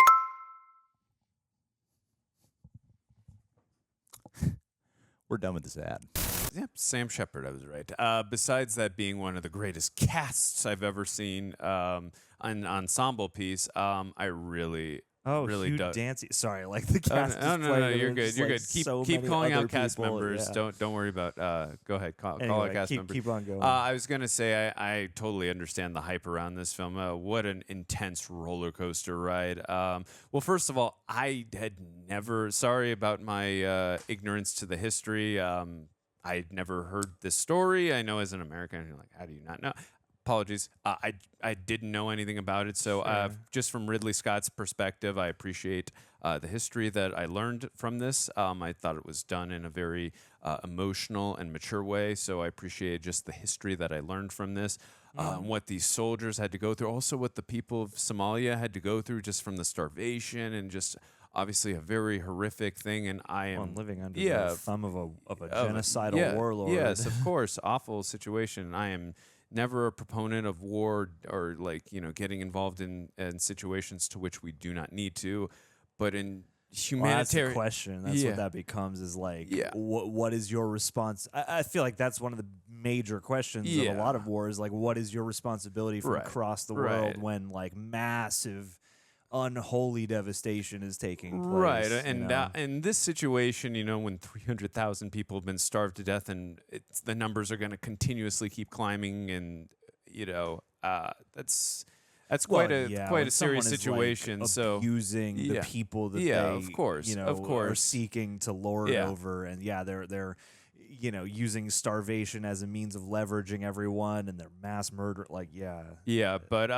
We're done with this ad. Yep, Sam Shepard, I was right. Besides that being one of the greatest casts I've ever seen, an ensemble piece, I really Hugh dug. Dancy. Sorry, like the cast. No, you're good. You're good. Keep calling out cast members. Yeah. Don't worry about. Go ahead. Call out cast members. Keep on going. I was gonna say I totally understand the hype around this film. What an intense roller coaster ride. Well, first of all, I had never. Sorry about my ignorance to the history. I'd never heard this story. I know as an American, you're like, how do you not know? apologies. I didn't know anything about it, so just from Ridley Scott's perspective, I appreciate the history that I learned from this. I thought it was done in a very emotional and mature way, so I appreciate just the history that I learned from this. What these soldiers had to go through, also what the people of Somalia had to go through just from the starvation and just obviously a very horrific thing. And I am living under the thumb of a genocidal warlord. Yes, of course, awful situation. I am never a proponent of war or getting involved in situations to which we do not need to, but in humanitarian that's the question. That's what that becomes is what is your response? I feel like that's one of the major questions of a lot of wars. Like, what is your responsibility from across the world when massive, unholy devastation is taking place? Right, and in this situation, when 300,000 people have been starved to death, and the numbers are going to continuously keep climbing, and that's quite a serious situation. So abusing the people that they, of course, are seeking to lord over, and they're using starvation as a means of leveraging everyone, and their mass murder. But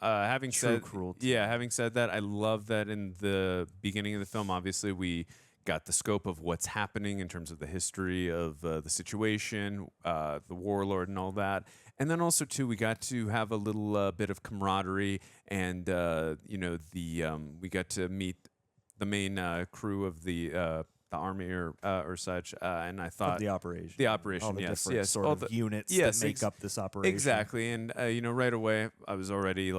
having said cruelty. Having said that, I love that in the beginning of the film, obviously we got the scope of what's happening in terms of the history of the situation, the warlord, and all that. And then also too, we got to have a little bit of camaraderie, and we got to meet the main crew of the army or such. And I thought the operation, all the different sort of units that make up this operation. Exactly, and right away I was already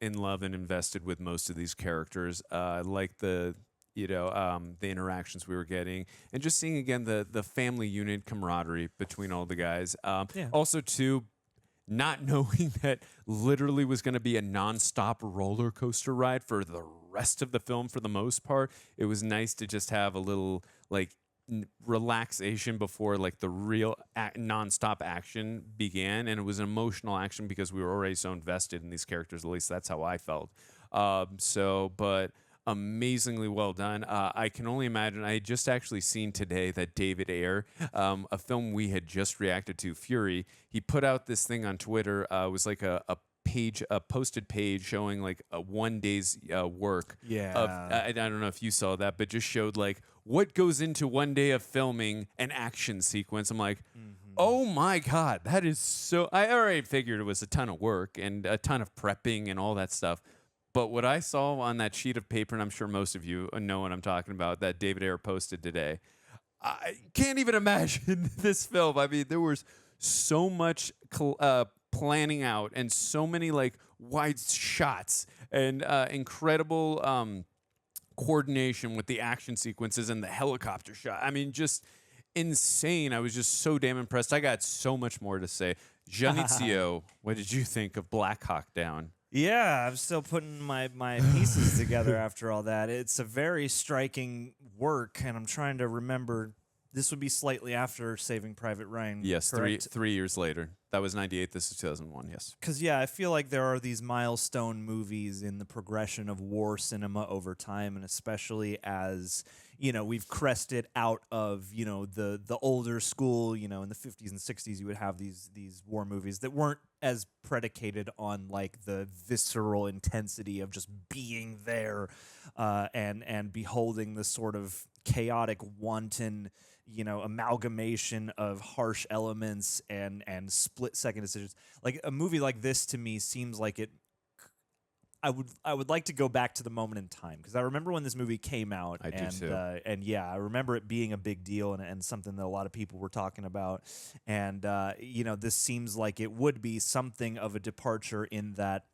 in love and invested with most of these characters. I liked the interactions we were getting, and just seeing again the family unit camaraderie between all the guys. Also, too, not knowing that literally was going to be a nonstop roller coaster ride for the rest of the film for the most part. It was nice to just have a little relaxation before the real nonstop action began, and it was an emotional action because we were already so invested in these characters. At least that's how I felt. But amazingly well done. I can only imagine. I had just actually seen today that David Ayer, a film we had just reacted to, Fury, he put out this thing on Twitter. It was like a posted page showing a 1 day's work. I don't know if you saw that, but just showed what goes into 1 day of filming an action sequence. I'm like, oh my God, that is so. I already figured it was a ton of work and a ton of prepping and all that stuff. But what I saw on that sheet of paper, and I'm sure most of you know what I'm talking about, that David Ayer posted today, I can't even imagine this film. I mean, there was so much planning out and so many wide shots and incredible coordination with the action sequences and the helicopter shot. I mean, just insane. I was just so damn impressed. I got so much more to say. Janitzio, what did you think of Black Hawk Down? Yeah, I'm still putting my pieces together after all that. It's a very striking work, and I'm trying to remember. This would be slightly after Saving Private Ryan. Yes, three years later. That was 98. This is 2001, yes. Because, I feel like there are these milestone movies in the progression of war cinema over time, and especially as, we've crested out of, the older school, in the 50s and 60s, you would have these war movies that weren't as predicated on, the visceral intensity of just being there and beholding the sort of chaotic, wanton, amalgamation of harsh elements and split-second decisions. A movie like this to me seems like it. I would like to go back to the moment in time because I remember when this movie came out. I do too. I remember it being a big deal and something that a lot of people were talking about. And this seems like it would be something of a departure in that,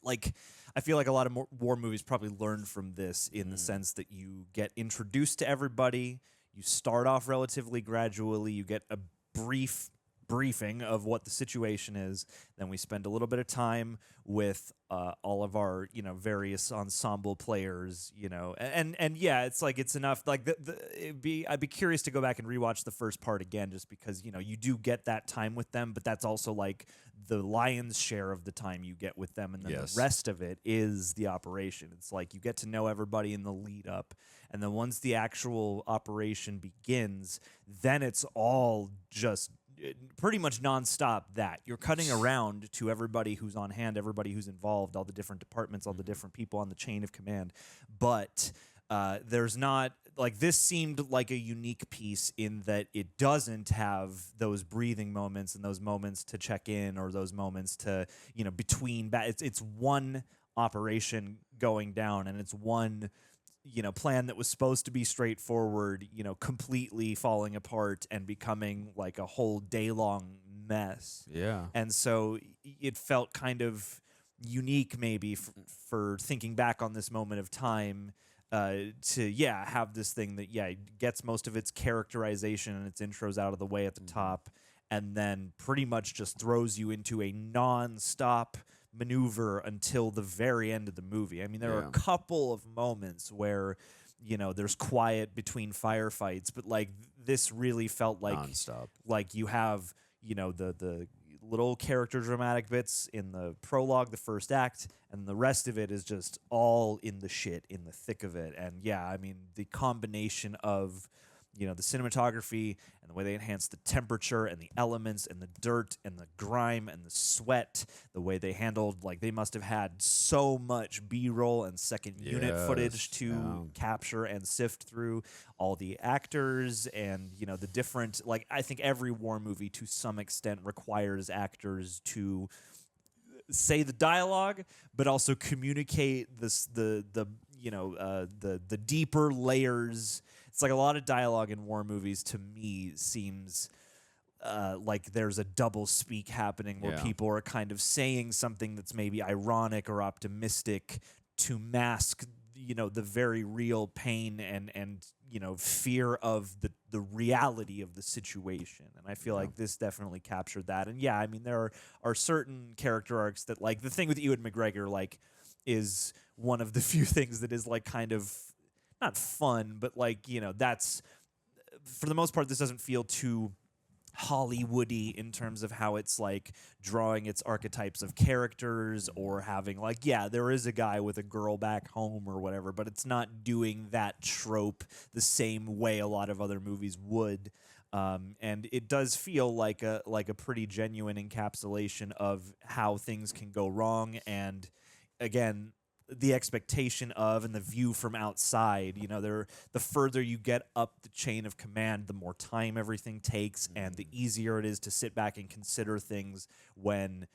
I feel like a lot of war movies probably learned from this in the sense that you get introduced to everybody. You start off relatively gradually. You get a brief briefing of what the situation is. Then we spend a little bit of time with all of our, various ensemble players, and it's it's enough. I'd be curious to go back and rewatch the first part again, just because, you do get that time with them, but that's also the lion's share of the time you get with them. And then the rest of it is the operation. It's you get to know everybody in the lead up. And then once the actual operation begins, then it's all just pretty much nonstop that. You're cutting around to everybody who's on hand, everybody who's involved, all the different departments, all the different people on the chain of command. But there's not, like, this seemed like a unique piece in that it doesn't have those breathing moments and those moments to check in or those moments to, between. It's one operation going down, and it's one plan that was supposed to be straightforward, completely falling apart and becoming like a whole day-long mess. Yeah. And so it felt kind of unique maybe for thinking back on this moment of time to have this thing that gets most of its characterization and its intros out of the way at the top, and then pretty much just throws you into a non-stop maneuver until the very end of the movie. I mean, there are a couple of moments where, there's quiet between firefights, but like this really felt like non-stop. Like you have, the little character dramatic bits in the prologue, the first act, and the rest of it is just all in the shit, in the thick of it. And I mean, the combination of the cinematography and the way they enhance the temperature and the elements and the dirt and the grime and the sweat, the way they handled, like, they must have had so much B-roll and second unit footage to capture and sift through, all the actors and, the different, like, I think every war movie to some extent requires actors to say the dialogue, but also communicate the deeper layers. It's like a lot of dialogue in war movies to me seems like there's a double speak happening where people are kind of saying something that's maybe ironic or optimistic to mask, the very real pain and fear of the reality of the situation. And I feel like this definitely captured that. And I mean, there are certain character arcs that, like, the thing with Ewan McGregor, like, is one of the few things that is, like, kind of not fun, but like, that's, for the most part, this doesn't feel too Hollywoody in terms of how it's like drawing its archetypes of characters or having like, there is a guy with a girl back home or whatever, but it's not doing that trope the same way a lot of other movies would. And it does feel like a pretty genuine encapsulation of how things can go wrong. And again, the expectation of and the view from outside, the further you get up the chain of command, the more time everything takes and the easier it is to sit back and consider things when,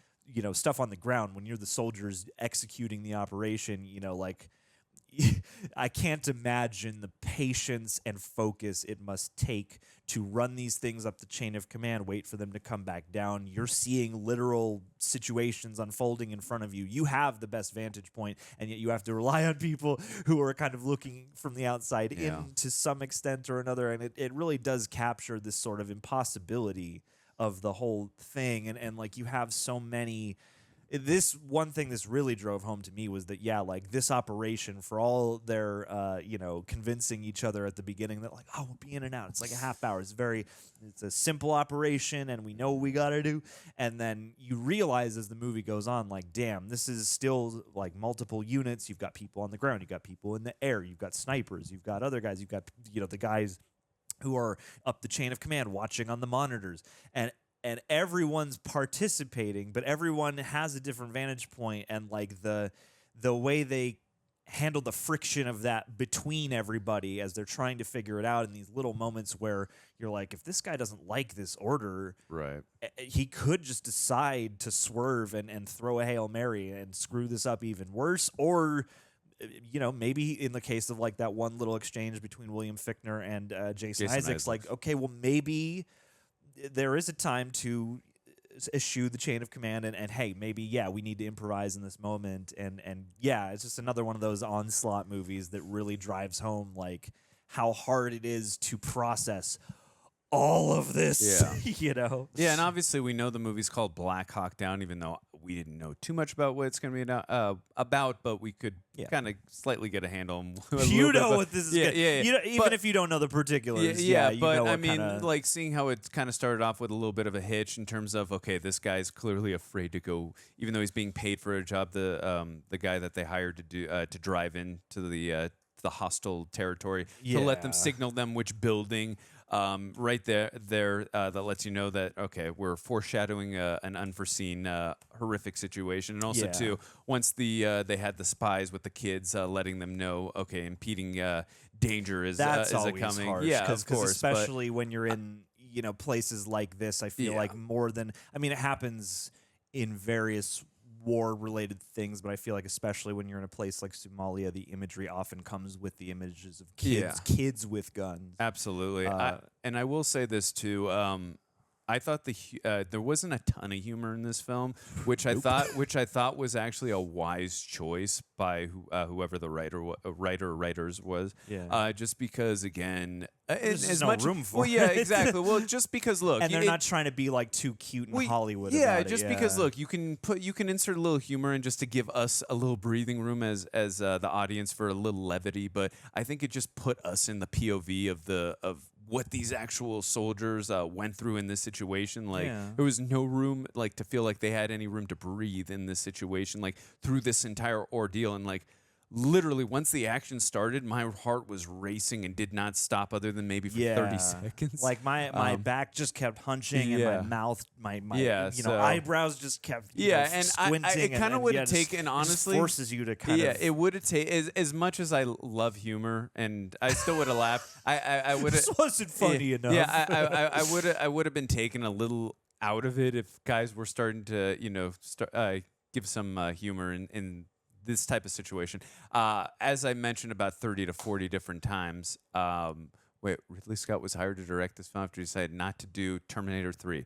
stuff on the ground, when you're the soldiers executing the operation, like, I can't imagine the patience and focus it must take to run these things up the chain of command, wait for them to come back down. You're seeing literal situations unfolding in front of you. You have the best vantage point, and yet you have to rely on people who are kind of looking from the outside in to some extent or another. And it really does capture this sort of impossibility of the whole thing. And like, you have so many... This one thing this really drove home to me was that, like, this operation, for all their, convincing each other at the beginning that, like, we'll be in and out. It's like a half hour. It's a simple operation, and we know what we got to do. And then you realize as the movie goes on, like, damn, this is still, like, multiple units. You've got people on the ground. You've got people in the air. You've got snipers. You've got other guys. You've got, the guys who are up the chain of command watching on the monitors. And everyone's participating, but everyone has a different vantage point, and like the way they handle the friction of that between everybody as they're trying to figure it out in these little moments where you're like, if this guy doesn't like this order, right, he could just decide to swerve and throw a Hail Mary and screw this up even worse, or maybe in the case of like that one little exchange between William Fichtner and Jason Isaacs, like, okay, well, maybe there is a time to eschew the chain of command and hey, maybe, we need to improvise in this moment. And it's just another one of those onslaught movies that really drives home, like, how hard it is to process all of this, Yeah, and obviously we know the movie's called Black Hawk Down, even though we didn't know too much about what it's going to be about, but we could kind of slightly get a handle on what this is even if you don't know the particulars. But I mean, like, seeing how it kind of started off with a little bit of a hitch in terms of, okay, this guy's clearly afraid to go, even though he's being paid for a job. The guy that they hired to do to drive into the hostile territory to let them signal them which building. right there that lets you know that, okay, we're foreshadowing an unforeseen horrific situation. And also, too, once they had the spies with the kids letting them know, okay, impeding danger is always coming. Harsh, Yeah, of course. especially when you're in places like this, I feel like more than, I mean, it happens in various war-related things, but I feel like especially when you're in a place like Somalia, the imagery often comes with the images of kids with guns. Absolutely. And I will say this too. I thought there wasn't a ton of humor in this film, which I thought was actually a wise choice by whoever the writers was. Yeah. Just because, again, there's no room for it. Yeah, it. exactly. Well, just because look, and they're not trying to be like too cute in Hollywood. Yeah, about just it. because look, you can insert a little humor in just to give us a little breathing room as the audience for a little levity. But I think it just put us in the POV of what these actual soldiers went through in this situation. Like there was no room like to feel like they had any room to breathe in this situation, like through this entire ordeal. And like literally once the action started, my heart was racing and did not stop other than maybe for 30 seconds. Like my back just kept hunching and my mouth, my eyebrows just kept squinting. It kind of would have taken, honestly, forces you to kind of. It would have taken, as much as I love humor and I still would have laughed. I would have. This wasn't funny enough. Yeah, I would have been taken a little out of it if guys were starting to give some humor in this type of situation. As I mentioned about 30 to 40 different times, Ridley Scott was hired to direct this film after he decided not to do Terminator 3.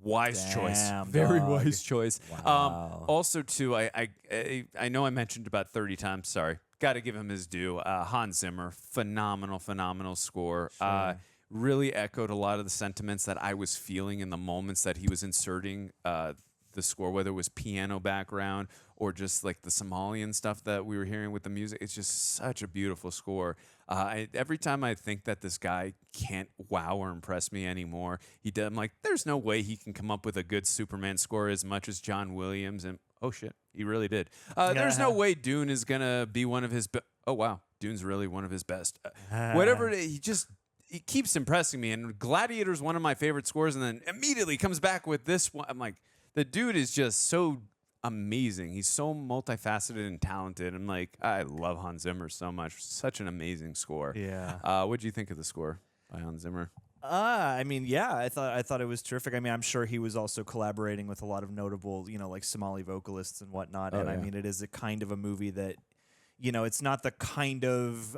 Wise choice. Very wise choice. Wow. Also, too, I know I mentioned about 30 times, sorry. Got to give him his due. Hans Zimmer, phenomenal score. Sure. Really echoed a lot of the sentiments that I was feeling in the moments that he was inserting the score, whether it was piano background or just like the Somalian stuff that we were hearing with the music. It's just such a beautiful score. Every time I think that this guy can't wow or impress me anymore, I'm like, there's no way he can come up with a good Superman score as much as John Williams. And oh shit, he really did. There's no way Dune is gonna be one of his. Oh wow, Dune's really one of his best. Whatever it is, he keeps impressing me. And Gladiator's one of my favorite scores, and then immediately comes back with this one. I'm like, the dude is just so amazing. He's so multifaceted and talented. I'm like, I love Hans Zimmer so much. Such an amazing score. Yeah. What do you think of the score by Hans Zimmer? I mean, yeah, I thought it was terrific. I mean, I'm sure he was also collaborating with a lot of notable, like Somali vocalists and whatnot. I mean, it is a kind of a movie that, it's not the kind of.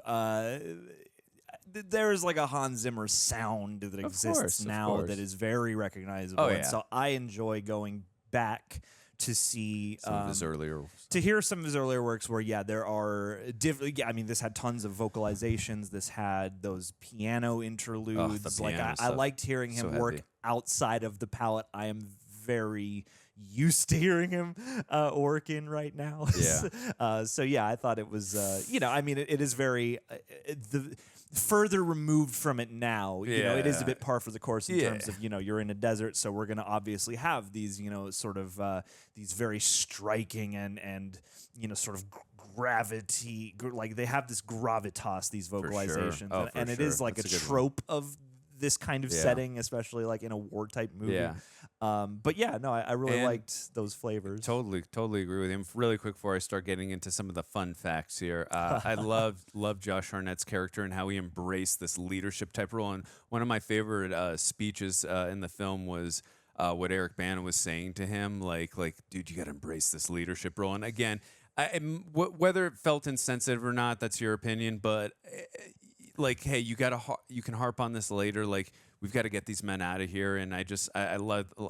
There's like a Hans Zimmer sound that exists now that is very recognizable. And so I enjoy going back to see some of his earlier to hear some of his earlier works where there are different. I mean, this had tons of vocalizations. This had those piano interludes. I liked hearing him work outside of the palette. I am very used to hearing him work in right now. Yeah. So yeah, I thought it was. I mean, it is very further removed from it now. It is a bit par for the course in terms of you're in a desert, so we're going to obviously have these sort of these very striking and sort of gravity, like they have this gravitas, these vocalizations, and it is like That's a trope of this kind of setting, especially like in a war type movie. Yeah. But yeah, no, I really liked those flavors. Totally agree with him. Really quick before I start getting into some of the fun facts here, I love Josh Hartnett's character and how he embraced this leadership type role. And one of my favorite speeches in the film was what Eric Bana was saying to him, like, dude, you got to embrace this leadership role. And again, whether it felt insensitive or not, that's your opinion. But like, hey, you can harp on this later. Like, we've got to get these men out of here. And I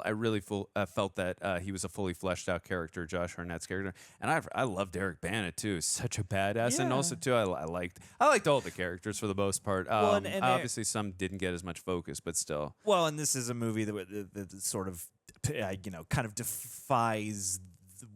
really felt that he was a fully fleshed out character, Josh Hartnett's character. And I loved Eric Bana too. Such a badass. And also too, I liked all the characters for the most part. And obviously some didn't get as much focus, but still. Well, and this is a movie that sort of, kind of defies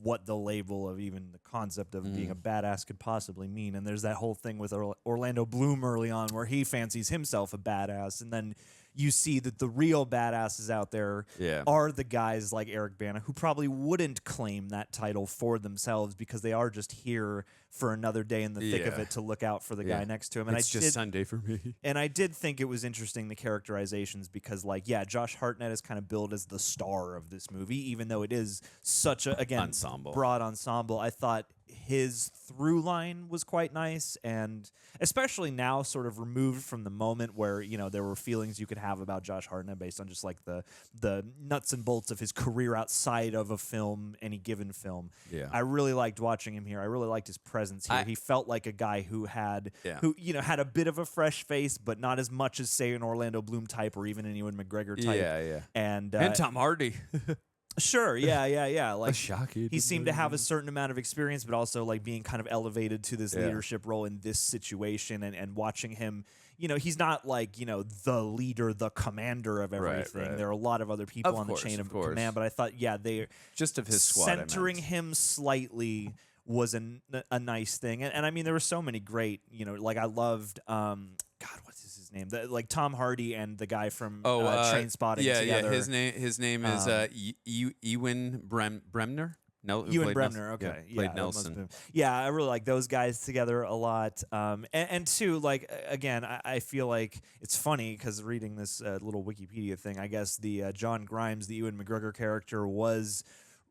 what the label of even the concept of being a badass could possibly mean. And there's that whole thing with Orlando Bloom early on where he fancies himself a badass, and then you see that the real badasses out there are the guys like Eric Bana, who probably wouldn't claim that title for themselves because they are just here for another day in the thick of it to look out for the guy next to him. And it's just Sunday for me. And I did think it was interesting, the characterizations, because, like, Josh Hartnett is kind of billed as the star of this movie, even though it is such a, again, broad ensemble. I thought his through line was quite nice, and especially now sort of removed from the moment where, you know, there were feelings you could have about Josh Hartnett based on just like the nuts and bolts of his career outside of a film, any given film. I really liked watching him here. I really liked his presence here. He felt like a guy who had who, you know, had a bit of a fresh face, but not as much as, say, an Orlando Bloom type or even an Ewan McGregor type. And Tom Hardy. Sure, like shocking. He seemed to have a certain amount of experience, but also like being kind of elevated to this leadership role in this situation, and watching him, you know, he's not like, you know, the leader, the commader of everything. There are a lot of other people on the chain of command, but I thought, they just of his squad, centering him slightly was a nice thing. And I mean, there were so many great, you know, like I loved God, what's his name? Like Tom Hardy and the guy from Trainspotting together. His name is Ewan Bremner. Ewan Bremner, okay. Played Nelson. I really like those guys together a lot. And two, like, again, I feel like it's funny because reading this little Wikipedia thing, I guess the John Grimes, the Ewan McGregor character, was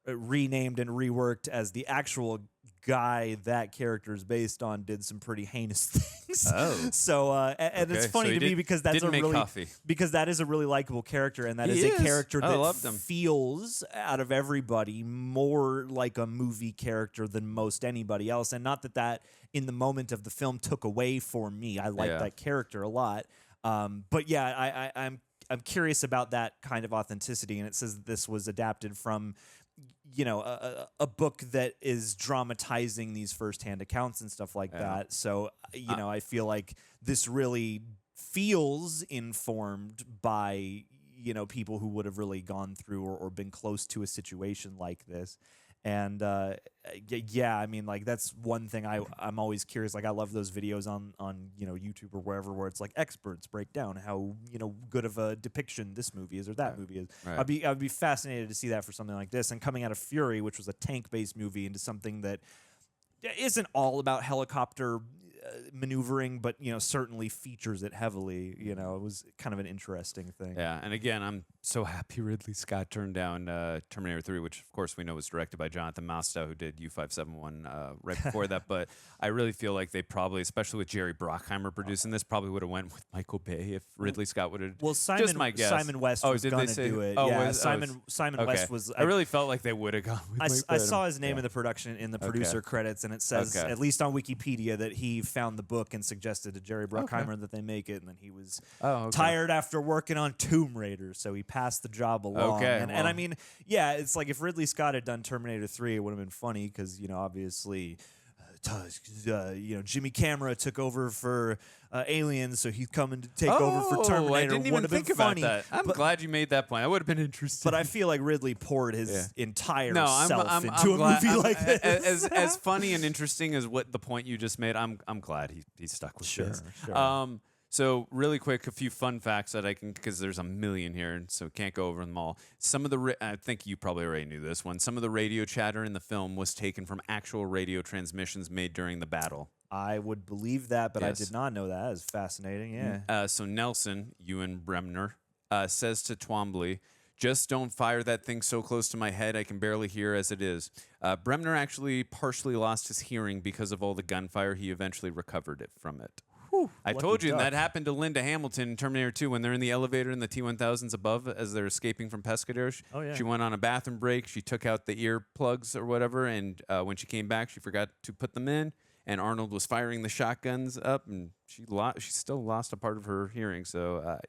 renamed and reworked as the actual guy that character is based on did some pretty heinous things. So and it's funny to me because that is a really likable character, and that is a character that feels out of everybody more like a movie character than most anybody else. And not that in the moment of the film took away for me. I like that character a lot. But I'm curious about that kind of authenticity, and it says that this was adapted from, you know, a book that is dramatizing these firsthand accounts and stuff like that. So, you know, I feel like this really feels informed by, you know, people who would have really gone through or been close to a situation like this. And I mean, like, that's one thing I'm always curious. Like, I love those videos on you know, YouTube or wherever, where it's like experts break down how, you know, good of a depiction this movie is or that movie is. I'd be fascinated to see that for something like this. And coming out of Fury, which was a tank-based movie, into something that isn't all about helicopter maneuvering, but, you know, certainly features it heavily. You know, it was kind of an interesting thing. And again, I'm so happy Ridley Scott turned down Terminator 3, which of course we know was directed by Jonathan Mostow, who did U-571 right before that. But I really feel like they probably, especially with Jerry Bruckheimer producing this, probably would have went with Michael Bay if Ridley Scott would have. Well, just my guess. Simon West was going to do it. Simon West was. I really felt like they would have gone with I saw his name in the production in the producer credits, and it says, at least on Wikipedia, that he found the book and suggested to Jerry Bruckheimer that they make it, and then he was tired after working on Tomb Raider, so he passed the job along. And I mean, it's like if Ridley Scott had done Terminator 3, it would have been funny because, you know, obviously, you know, Jimmy Camera took over for Aliens, so he's coming to take over for Terminator. I didn't even think about that. I'm glad you made that point. I would have been interested. But I feel like Ridley poured his entire self into a movie like this. As funny and interesting as what the point you just made, I'm glad he stuck with this. Sure. So really quick, a few fun facts that I can, because there's a million here, and so can't go over them all. Some of the, I think you probably already knew this one. Some of the radio chatter in the film was taken from actual radio transmissions made during the battle. I would believe that, but I did not know that. It's fascinating, So Nelson, Ewan Bremner, says to Twombly, "Just don't fire that thing so close to my head, I can barely hear as it is." Bremner actually partially lost his hearing because of all the gunfire. He eventually recovered it from it. I told you that happened to Linda Hamilton in Terminator 2 when they're in the elevator in the T-1000s above as they're escaping from Pescadero. She went on a bathroom break. She took out the earplugs or whatever, and when she came back, she forgot to put them in. And Arnold was firing the shotguns up, and she still lost a part of her hearing. So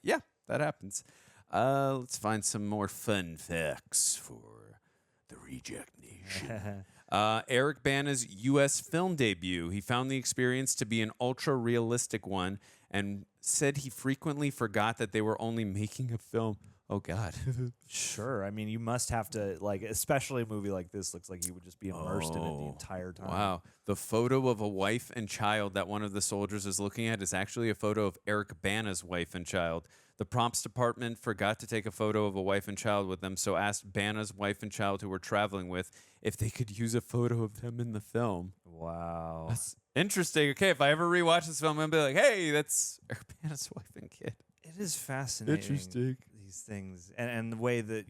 that happens. Let's find some more fun facts for the Reject Nation. Eric Bana's U.S. film debut. He found the experience to be an ultra-realistic one and said he frequently forgot that they were only making a film. Oh God. Sure. I mean, you must have to, like, especially a movie like this looks like you would just be immersed in it the entire time. Wow. The photo of a wife and child that one of the soldiers is looking at is actually a photo of Eric Bana's wife and child. The prompts department forgot to take a photo of a wife and child with them, so asked Bana's wife and child who were traveling with if they could use a photo of them in the film. Wow. That's interesting. Okay, if I ever rewatch this film, I'm going to be like, hey, that's Eric Bana's wife and kid. It is fascinating. Interesting. These things. And the way that,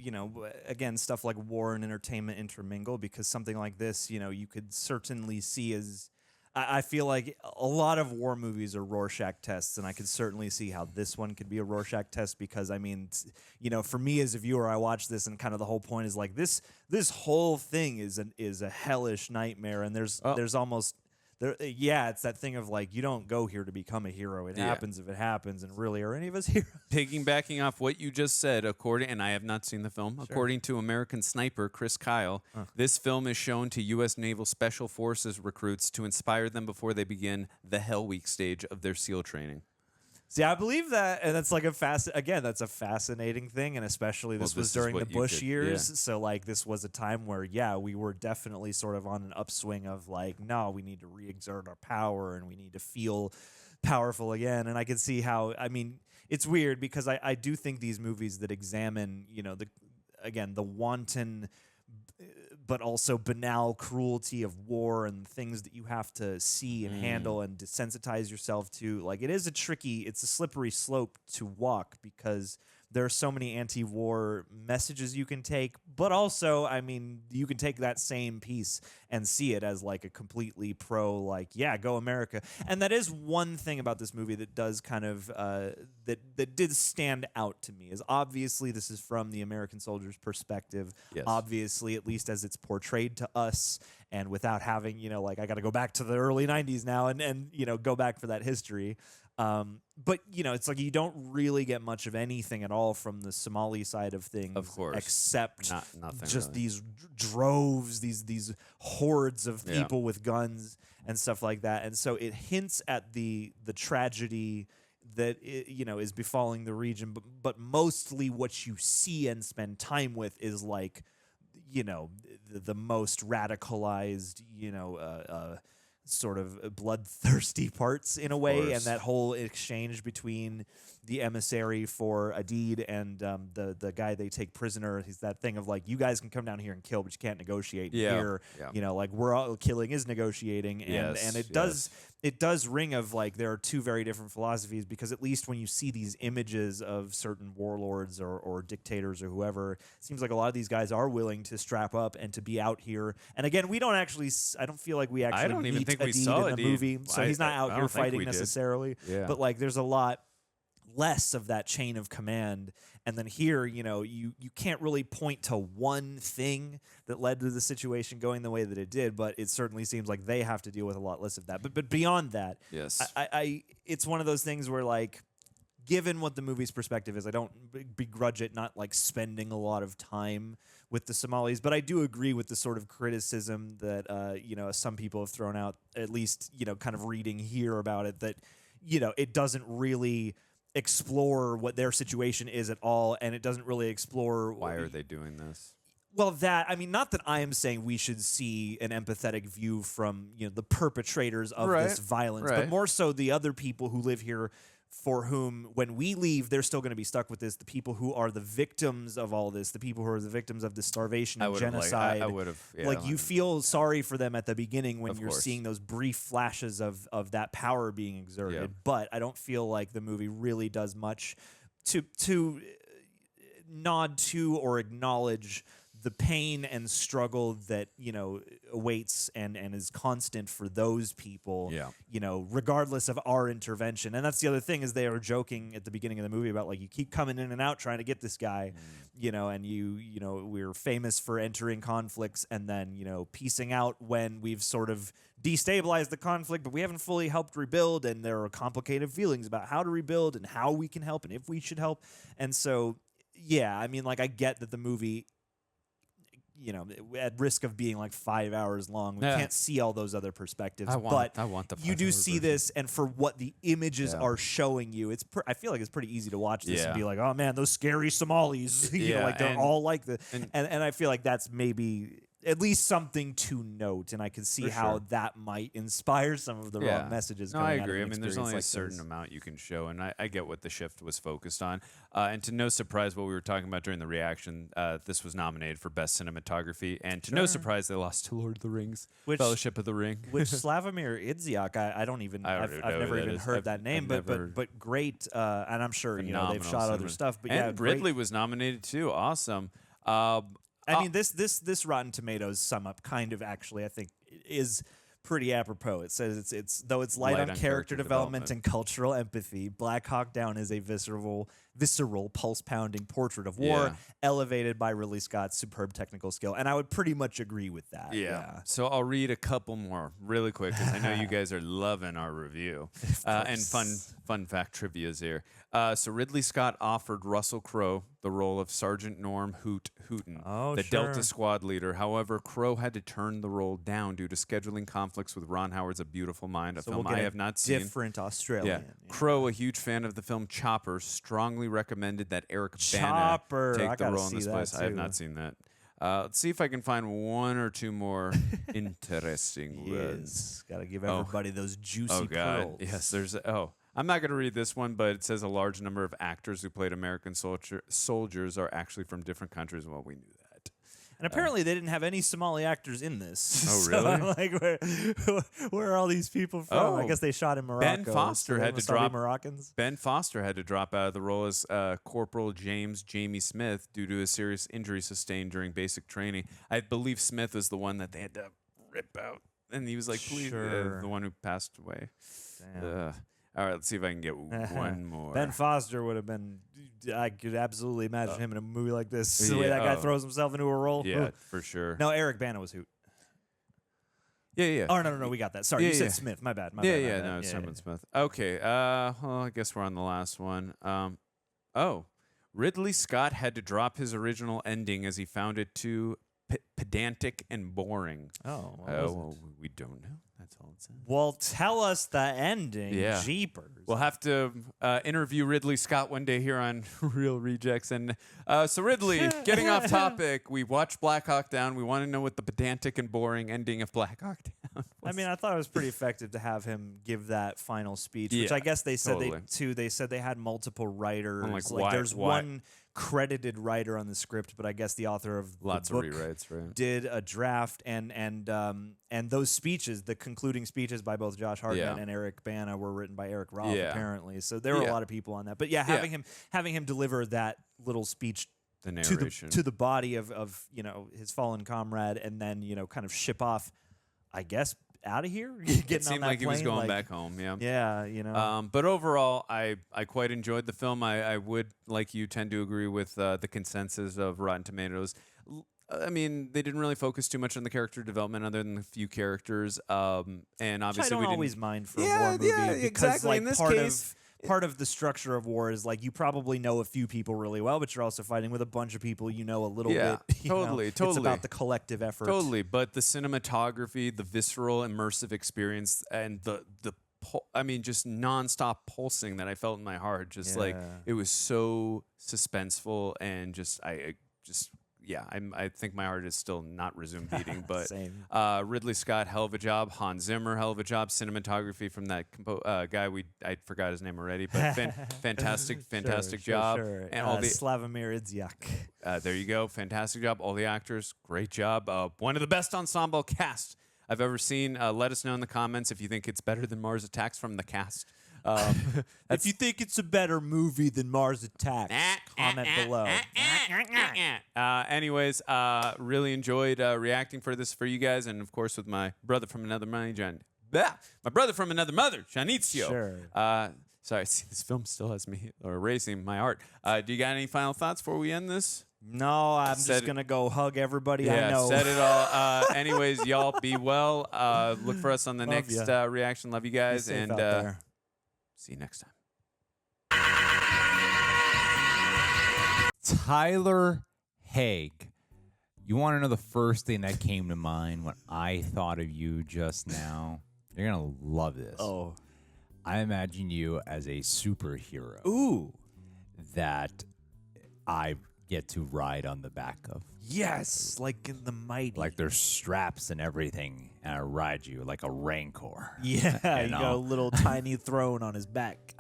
again, stuff like war and entertainment intermingle, because something like this, you could certainly see as... I feel like a lot of war movies are Rorschach tests, and I could certainly see how this one could be a Rorschach test because, I mean, for me as a viewer, I watch this and kind of the whole point is like this whole thing is a hellish nightmare, and there's almost... it's that thing of like, you don't go here to become a hero. It happens if it happens, and really, are any of us heroes? Piggybacking off what you just said, and I have not seen the film, according to American Sniper Chris Kyle, this film is shown to U.S. Naval Special Forces recruits to inspire them before they begin the Hell Week stage of their SEAL training. See, I believe that, and that's like that's a fascinating thing, and especially this was during the Bush years, so like this was a time where, we were definitely sort of on an upswing of like, no, we need to re-exert our power, and we need to feel powerful again, and I can see how, I mean, it's weird because I do think these movies that examine, the wanton but also banal cruelty of war and things that you have to see and handle and desensitize yourself to. Like, it's a slippery slope to walk because there are so many anti-war messages you can take, but also, I mean, you can take that same piece and see it as like a completely pro, like, go America. And that is one thing about this movie that does kind of, that did stand out to me, is obviously this is from the American soldier's perspective. Yes. Obviously, at least as it's portrayed to us, and without having, I got to go back to the early 90s now and go back for that history. But it's like you don't really get much of anything at all from the Somali side of things, of course, except nothing just really. These droves, these hordes of people with guns and stuff like that. And so it hints at the tragedy that is befalling the region, but mostly what you see and spend time with is like the most radicalized sort of bloodthirsty parts in a way, and that whole exchange between the emissary for Adid and the guy they take prisoner. He's that thing of like, you guys can come down here and kill, but you can't negotiate here. Like we're all killing is negotiating, and it does ring of like there are two very different philosophies, because at least when you see these images of certain warlords or dictators or whoever, it seems like a lot of these guys are willing to strap up and to be out here. And again, I don't feel like we actually meet Adid in the movie, so he's not out here fighting necessarily. But like there's a lot less of that chain of command. And then here, you can't really point to one thing that led to the situation going the way that it did, but it certainly seems like they have to deal with a lot less of that. But beyond that, it's one of those things where, like, given what the movie's perspective is, I don't begrudge it not like spending a lot of time with the Somalis, but I do agree with the sort of criticism that some people have thrown out, at least kind of reading here about it, that it doesn't really explore what their situation is at all, and it doesn't really explore why are they doing this. Well, not that I am saying we should see an empathetic view from the perpetrators of this violence, but more so the other people who live here, for whom when we leave they're still going to be stuck with this, the people who are the victims of all this, the people who are the victims of the starvation and genocide. I would have you feel sorry for them at the beginning when you're seeing those brief flashes of that power being exerted, but I don't feel like the movie really does much to nod to or acknowledge the pain and struggle that awaits and is constant for those people, regardless of our intervention. And that's the other thing, is they are joking at the beginning of the movie about like, you keep coming in and out trying to get this guy, and we're famous for entering conflicts and then piecing out when we've sort of destabilized the conflict, but we haven't fully helped rebuild, and there are complicated feelings about how to rebuild and how we can help and if we should help. And so I mean, like, I get that the movie at risk of being like 5 hours long, we can't see all those other perspectives. I want the you do 5-hour see version. this, and for what the images are showing you, I feel like it's pretty easy to watch this and be like, oh man, those scary Somalis, they're all like this, and I feel like that's maybe at least something to note, and I can see how that might inspire some of the wrong messages. No, coming I out of agree. an I mean, there's only experience a like certain this. amount you can show, and I get what the shift was focused on. And to no surprise, what we were talking about during the reaction, this was nominated for Best Cinematography, and to no surprise, they lost to Lord of the Rings, Fellowship of the Ring. Which Slavomir Idziak, I've never even heard that name, but great, and I'm sure they've shot other stuff. But and Ridley was nominated too. Awesome. I mean, this Rotten Tomatoes sum up kind of actually, I think, is pretty apropos. It says it's though it's light on character development and cultural empathy, Black Hawk Down is a visceral, pulse-pounding portrait of war, elevated by Ridley Scott's superb technical skill. And I would pretty much agree with that. Yeah. So I'll read a couple more really quick because I know you guys are loving our review. And fun fact trivia's here. So Ridley Scott offered Russell Crowe the role of Sergeant Norm Hooten, the Delta Squad leader. However, Crowe had to turn the role down due to scheduling conflicts with Ron Howard's A Beautiful Mind, a film I have not seen. Different Australian. Yeah. Crowe, a huge fan of the film Chopper, strongly recommended that Eric Bana take the role in this place. I have not seen that. Let's see if I can find one or two more interesting ones. Got to give everybody those juicy pearls. Yes, there's... I'm not going to read this one, but it says a large number of actors who played American soldiers are actually from different countries. Well, we knew that. And apparently they didn't have any Somali actors in this. Oh, So really? I'm like, where are all these people from? I guess they shot in Morocco. Ben Foster had to drop. Moroccans. Ben Foster had to drop out of the role as Corporal Jamie Smith due to a serious injury sustained during basic training. I believe Smith was the one that they had to rip out, and he was like, "Please," the one who passed away. Damn. All right, let's see if I can get one more. Ben Foster would have been. I could absolutely imagine him in a movie like this. The way that guy throws himself into a role. Yeah, for sure. No, Eric Bana was Hoot. Yeah. Oh no, we got that. Sorry, you said Smith. My bad. No, it's Sermon Smith. Okay. Well, I guess we're on the last one. Ridley Scott had to drop his original ending as he found it too pedantic and boring. We don't know. That's all it says. Well, tell us the ending. Yeah. Jeepers. We'll have to interview Ridley Scott one day here on Real Rejects. And so Ridley, getting off topic, we watched Black Hawk Down. We want to know what the pedantic and boring ending of Black Hawk Down was. I mean, I thought it was pretty effective to have him give that final speech, which I guess they said they said they had multiple writers. There's one credited writer on the script, but I guess the author of lots the book of rewrites, right? Did a draft, and those speeches, the concluding speeches by both Josh Hartnett and Eric Bana, were written by Eric Roth apparently. So there were a lot of people on that. But having him deliver that little speech the narration to the body of his fallen comrade, and then kind of ship off, I guess, out of here. It seemed like he was going back home. Yeah. But overall, I quite enjoyed the film. I would, like you, tend to agree with the consensus of Rotten Tomatoes. I mean, they didn't really focus too much on the character development, other than a few characters. And obviously, which I don't we always didn't mind for a war movie. Because, exactly. In this case, part of the structure of war is you probably know a few people really well, but you're also fighting with a bunch of people you know a little bit. Totally. It's about the collective effort. Totally, but the cinematography, the visceral, immersive experience, and just nonstop pulsing that I felt in my heart, it was so suspenseful, and I think my heart is still not resumed beating, but Ridley Scott, hell of a job. Hans Zimmer, hell of a job. Cinematography from that guy, I forgot his name already, but fantastic job. Sure. And all the Slavomir Idziak. There you go, fantastic job. All the actors, great job. One of the best ensemble cast I've ever seen. Let us know in the comments if you think it's better than Mars Attacks from the cast. If you think it's a better movie than Mars Attacks, comment below. Anyways, really enjoyed reacting for you guys, and of course with my brother from another mother, Janizio. Sure. Sorry, see, this film still has me erasing my heart. Do you got any final thoughts before we end this? No, I'm just going to go hug everybody I know. Said it all. Anyways, y'all be well. Look for us on the next reaction. Love you guys. Be safe out there. See you next time. Tyler Haig You want to know the first thing that came to mind when I thought of you just now? You're going to love this. Oh. I imagine you as a superhero. Ooh. That I get to ride on the back of. Yes, like in the Mighty. Like there's straps and everything, and I ride you like a Rancor. Yeah, you you know? got a little tiny throne on his back.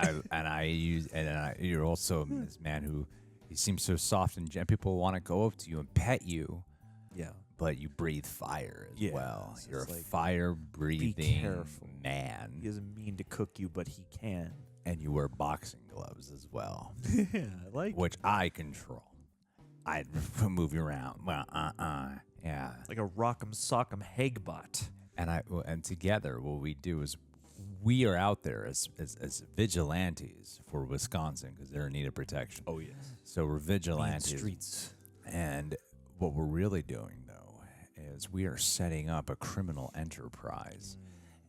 You're also this man who he seems so soft and people want to go up to you and pet you. Yeah. But you breathe fire as well. So You're a it's like, fire-breathing be careful. man. He doesn't mean to cook you, but he can. And you wear boxing gloves as well. Yeah, I like which I control. I move you around. Well, yeah. Like a rock'em sock'em Hagbot. And together, what we do is we are out there as vigilantes for Wisconsin because they're in need of protection. Oh yes. So we're vigilantes. Streets. And what we're really doing though is we are setting up a criminal enterprise,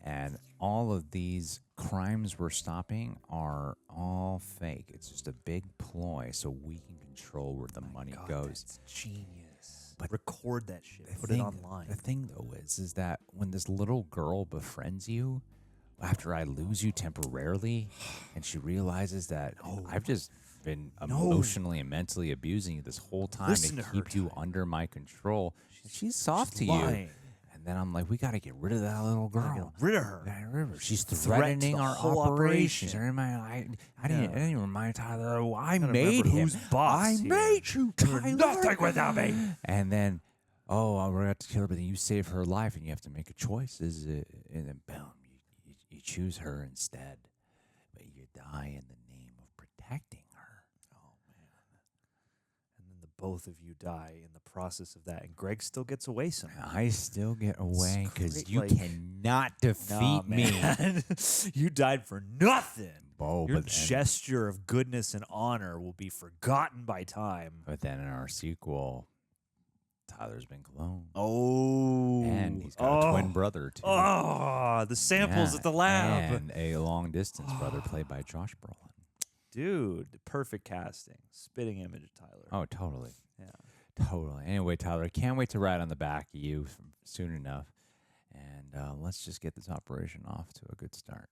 and all of these crimes we're stopping are all fake. It's just a big ploy so we can control where the money goes. That's genius. But record that shit. Put it online. The thing though is that when this little girl befriends you, after I lose you temporarily, and she realizes that I've just been emotionally and mentally abusing you this whole time Listen to to keep her, you under my control, she's soft to lying. you. And then I'm like, we got to get rid of that little girl. Get rid of her. She's Threat to threatening the our whole operations. operation. I didn't even remind Tyler. I Gotta made remember him. who's boss I here. made you, You're Tyler. nothing without me. And then, we're going to have to kill her, but then you save her life, and you have to make a choice. And then, boom, you choose her instead. But you die in the name of protecting her. Oh, man. And then the both of you die in the process of that. And Greg still gets away somehow. I still get away because great, you like- cannot defeat me. Man. You died for nothing. Oh, Your but then- gesture of goodness and honor will be forgotten by time. But then in our sequel, Tyler's been cloned. Oh. And he's got a twin brother, too. Oh, the samples at the lab. And a long-distance brother played by Josh Brolin. Dude, perfect casting. Spitting image of Tyler. Oh, totally. Yeah. Totally. Anyway, Tyler, can't wait to ride on the back of you soon enough. And let's just get this operation off to a good start.